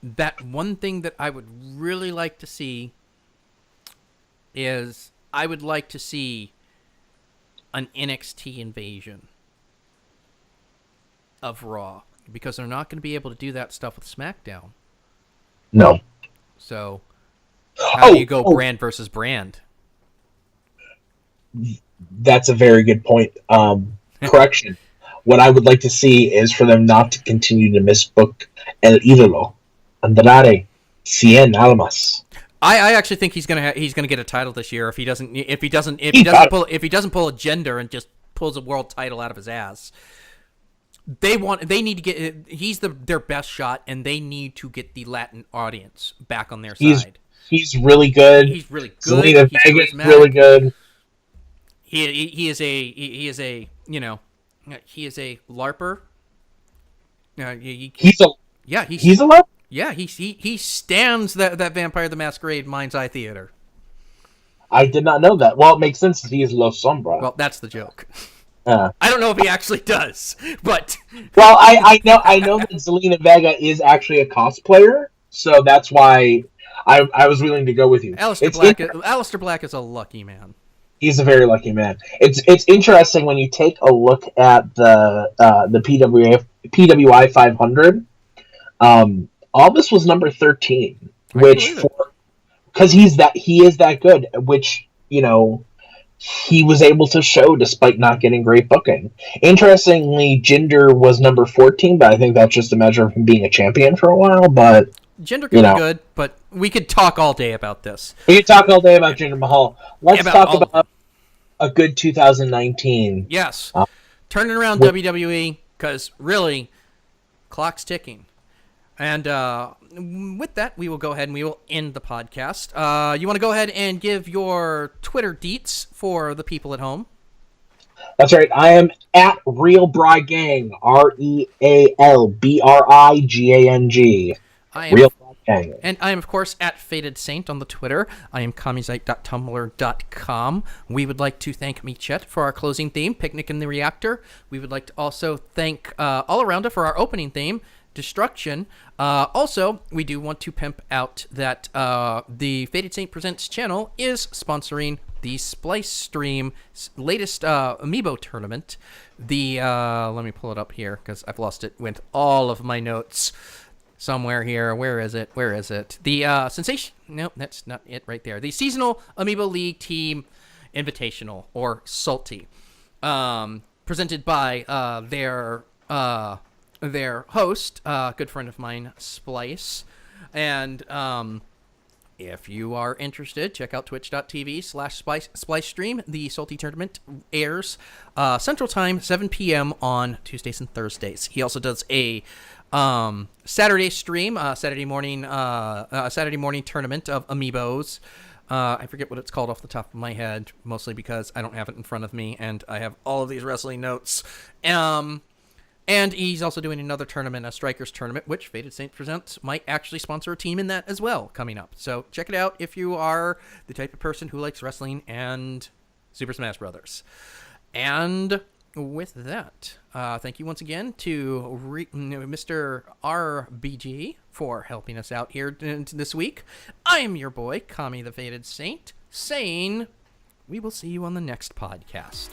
that one thing that I would really like to see is I would like to see an NXT invasion of Raw, because they're not going to be able to do that stuff with SmackDown. No. So how do you go brand versus brand? That's a very good point. Correction. What I would like to see is for them not to continue to misbook El Ídolo, Andrade, Cien Almas. I actually think he's gonna get a title this year if he doesn't pull a gender and just pulls a world title out of his ass. They need to get, he's their best shot, and they need to get the Latin audience back on their side. He's really good. He's really good. Zelina Vega is really good. He is a LARPer. He's a LARP. Yeah, he stands that Vampire the Masquerade Mind's Eye Theater. I did not know that. Well, it makes sense. He is Los Sombra. Well, that's the joke. I don't know if he actually does, but well, I know that Zelina Vega is actually a cosplayer, so that's why I was willing to go with you. Aleister Black is a lucky man. He's a very lucky man. It's interesting when you take a look at the PWI 500. Aldous was number 13, which because he is that good, which he was able to show despite not getting great booking. Interestingly, Jinder was number 14, but I think that's just a measure of him being a champion for a while. But Jinder could be good, but we could talk all day about this. We could talk all day about Jinder Mahal. Let's talk about a good 2019. Yes. Turning around WWE, because really, clock's ticking. And with that, we will go ahead and we will end the podcast. You want to go ahead and give your Twitter deets for the people at home? That's right. I am at Real Bry Gang. RealBrigang. Real Bry Gang. And I am, of course, at Faded Saint on the Twitter. I am commuzite.tumblr.com. We would like to thank Michet for our closing theme, Picnic in the Reactor. We would like to also thank All Arounda for our opening theme, Destruction. Also, we do want to pimp out that the Faded Saint Presents channel is sponsoring the Splice Stream latest Amiibo tournament. Let me pull it up here because I've lost it with all of my notes somewhere here. Where is it? The Sensation... No, that's not it right there. The Seasonal Amiibo League Team Invitational, or Salty. Presented by their host, good friend of mine, Splice. And if you are interested, check out twitch.tv/Splice Stream. The Salty Tournament airs Central Time, 7 p.m. on Tuesdays and Thursdays. He also does a Saturday stream, Saturday morning tournament of Amiibos. I forget what it's called off the top of my head, mostly because I don't have it in front of me, and I have all of these wrestling notes. And he's also doing another tournament, a Strikers tournament, which Faded Saint Presents might actually sponsor a team in that as well coming up. So check it out if you are the type of person who likes wrestling and Super Smash Brothers. And with that, thank you once again to Mr. RBG for helping us out here this week. I am your boy, Kami the Faded Saint, saying we will see you on the next podcast.